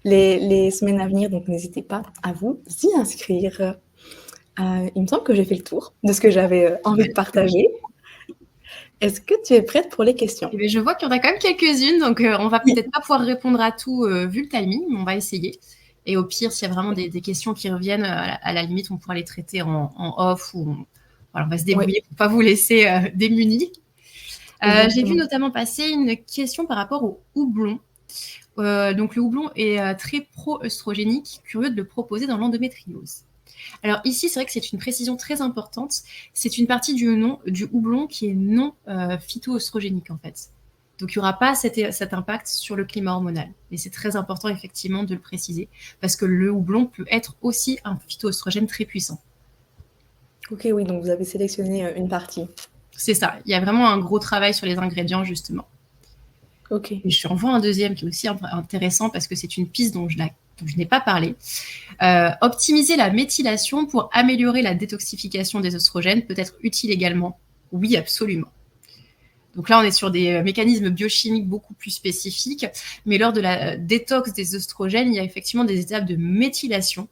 les semaines à venir, donc n'hésitez pas à vous y inscrire. Il me semble que j'ai fait le tour de ce que j'avais envie de partager. Est-ce que tu es prête pour les questions? Eh bien, je vois qu'il y en a quand même quelques-unes, donc on va peut-être pas pouvoir répondre à tout vu le timing, mais on va essayer. Et au pire, s'il y a vraiment des questions qui reviennent, à la limite, on pourra les traiter en off ou on va se débrouiller pour ne pas vous laisser démunis. J'ai vu notamment passer une question par rapport au houblon. Donc le houblon est très pro-œstrogénique, curieux de le proposer dans l'endométriose. Alors ici, c'est vrai que c'est une précision très importante. C'est une partie du houblon qui est non phytoœstrogénique en fait. Donc il n'y aura pas cet impact sur le climat hormonal. Et c'est très important effectivement de le préciser parce que le houblon peut être aussi un phytoœstrogène très puissant. Ok, oui, donc vous avez sélectionné une partie. C'est ça. Il y a vraiment un gros travail sur les ingrédients justement. Ok. Et je renvoie un deuxième qui est aussi intéressant parce que c'est une piste dont je n'ai pas parlé. Optimiser la méthylation pour améliorer la détoxification des œstrogènes peut être utile également. Oui, absolument. Donc là, on est sur des mécanismes biochimiques beaucoup plus spécifiques, mais lors de la détox des œstrogènes, il y a effectivement des étapes de méthylation.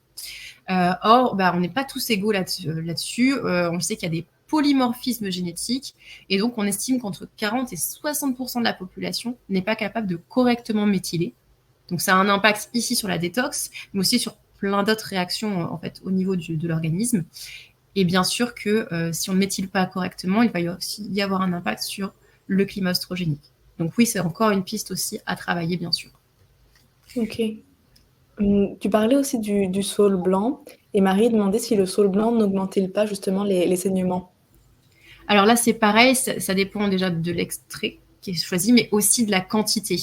Or, on n'est pas tous égaux là-dessus. On sait qu'il y a des polymorphismes génétiques, et donc on estime qu'entre 40 et 60% de la population n'est pas capable de correctement méthyler. Donc ça a un impact ici sur la détox, mais aussi sur plein d'autres réactions en fait au niveau de l'organisme. Et bien sûr que si on ne méthyle pas correctement, il va aussi y avoir un impact sur le climat œstrogénique. Donc oui, c'est encore une piste aussi à travailler, bien sûr. Ok. Tu parlais aussi du saule blanc, et Marie demandait si le saule blanc n'augmentait pas justement les saignements. Alors là, c'est pareil, ça dépend déjà de l'extrait qui est choisi, mais aussi de la quantité.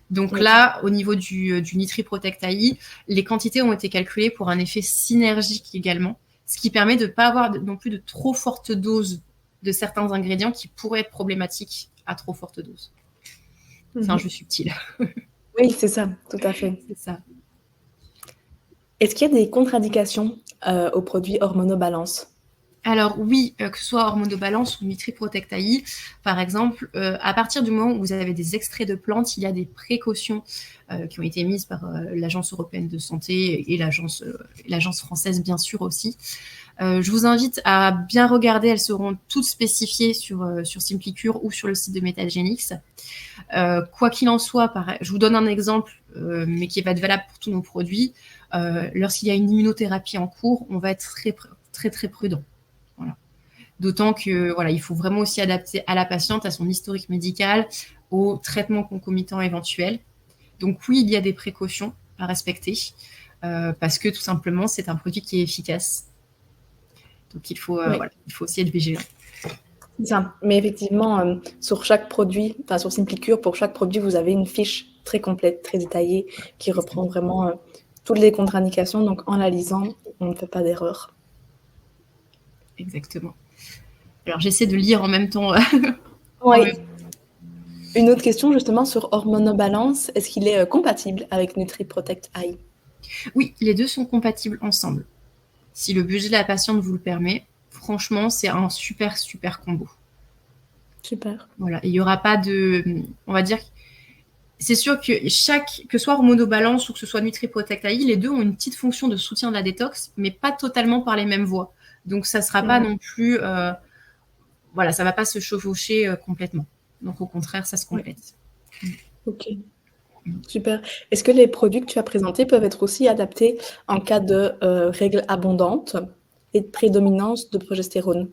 Donc là, au niveau du Nitri Protect AI, les quantités ont été calculées pour un effet synergique également, ce qui permet de ne pas avoir non plus de trop fortes doses de certains ingrédients qui pourraient être problématiques à trop forte dose. C'est un jeu subtil. Oui, c'est ça, tout à fait. C'est ça. Est-ce qu'il y a des contre-indications aux produits hormonobalance? Alors oui, que ce soit hormonobalance ou Nitri Protect AI, par exemple, à partir du moment où vous avez des extraits de plantes, il y a des précautions qui ont été mises par l'Agence européenne de santé et l'Agence française bien sûr aussi. Je vous invite à bien regarder, elles seront toutes spécifiées sur SimpliCure ou sur le site de Metagenics. Quoi qu'il en soit, je vous donne un exemple, mais qui va être valable pour tous nos produits. Lorsqu'il y a une immunothérapie en cours, on va être très très très prudent. Voilà. D'autant que il faut vraiment aussi adapter à la patiente, à son historique médical, au traitement concomitant éventuel. Donc oui, il y a des précautions à respecter parce que tout simplement, c'est un produit qui est efficace. Donc il faut aussi être vigilant. C'est ça. Mais effectivement, sur chaque produit, sur SimpliCure, pour chaque produit, vous avez une fiche très complète, très détaillée, qui reprend vraiment toutes les contre-indications. Donc en la lisant, on ne fait pas d'erreur. Exactement. Alors j'essaie de lire en même temps. Oui. Une autre question justement sur hormonobalance, est-ce qu'il est compatible avec Nutri Protect AI? Oui, les deux sont compatibles ensemble. si le budget de la patiente vous le permet, franchement, c'est un super, super combo. Super. Voilà, il n'y aura pas de... On va dire... C'est sûr que que soit Hormonobalance ou que ce soit Nutri-Protect AI, les deux ont une petite fonction de soutien de la détox, mais pas totalement par les mêmes voies. Donc, ça ne sera pas non plus... voilà, ça ne va pas se chevaucher complètement. Donc, au contraire, ça se complète. Ok. Super. Est-ce que les produits que tu as présentés peuvent être aussi adaptés en cas de règles abondantes et de prédominance de progestérone?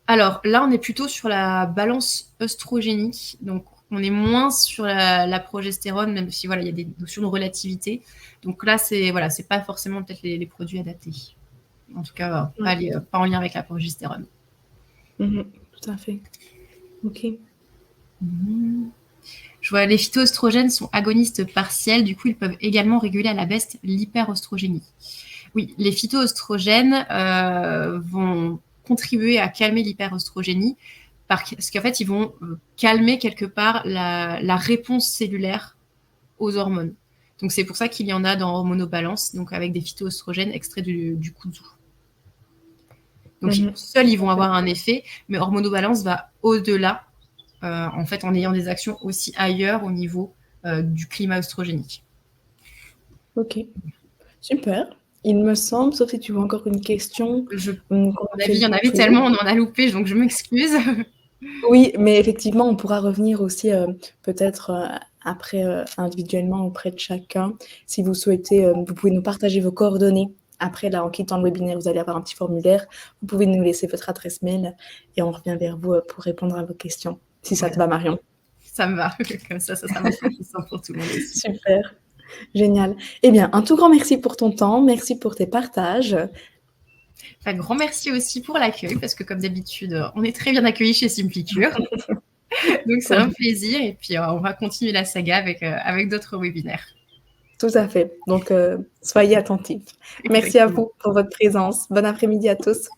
Alors là, on est plutôt sur la balance œstrogénique. Donc, on est moins sur la progestérone, même si voilà, il y a des notions de relativité. Donc là, c'est pas forcément peut-être les produits adaptés. En tout cas, pas en lien avec la progestérone. Tout à fait. Ok. Je vois, les phytoœstrogènes sont agonistes partiels, du coup, ils peuvent également réguler à la baisse l'hyperoestrogénie. Oui, les phytoœstrogènes vont contribuer à calmer l'hyperoestrogénie parce qu'en fait, ils vont calmer quelque part la réponse cellulaire aux hormones. Donc, c'est pour ça qu'il y en a dans Hormonobalance, donc avec des phytoœstrogènes extraits du kudzu. Donc, seuls, ils vont avoir un effet, mais Hormonobalance va au-delà, en fait, en ayant des actions aussi ailleurs au niveau du climat œstrogénique. Ok, super. Il me semble, sauf si tu veux encore une question. À mon avis, il y en avait tellement, on en a loupé, donc je m'excuse. Oui, mais effectivement, on pourra revenir aussi peut-être après individuellement auprès de chacun. Si vous souhaitez, vous pouvez nous partager vos coordonnées. Après, là, en quittant le webinaire, vous allez avoir un petit formulaire. Vous pouvez nous laisser votre adresse mail et on revient vers vous pour répondre à vos questions. Si ça te va, Marion. Ça me va. Comme ça sera plus simple pour tout le monde aussi. Super. Génial. Eh bien, un tout grand merci pour ton temps. Merci pour tes partages. Un grand merci aussi pour l'accueil, parce que comme d'habitude, on est très bien accueillis chez Simplicure. Donc, c'est un plaisir. Et puis, on va continuer la saga avec d'autres webinaires. Tout à fait. Donc, soyez attentifs. Merci à vous pour votre présence. Bon après-midi à tous.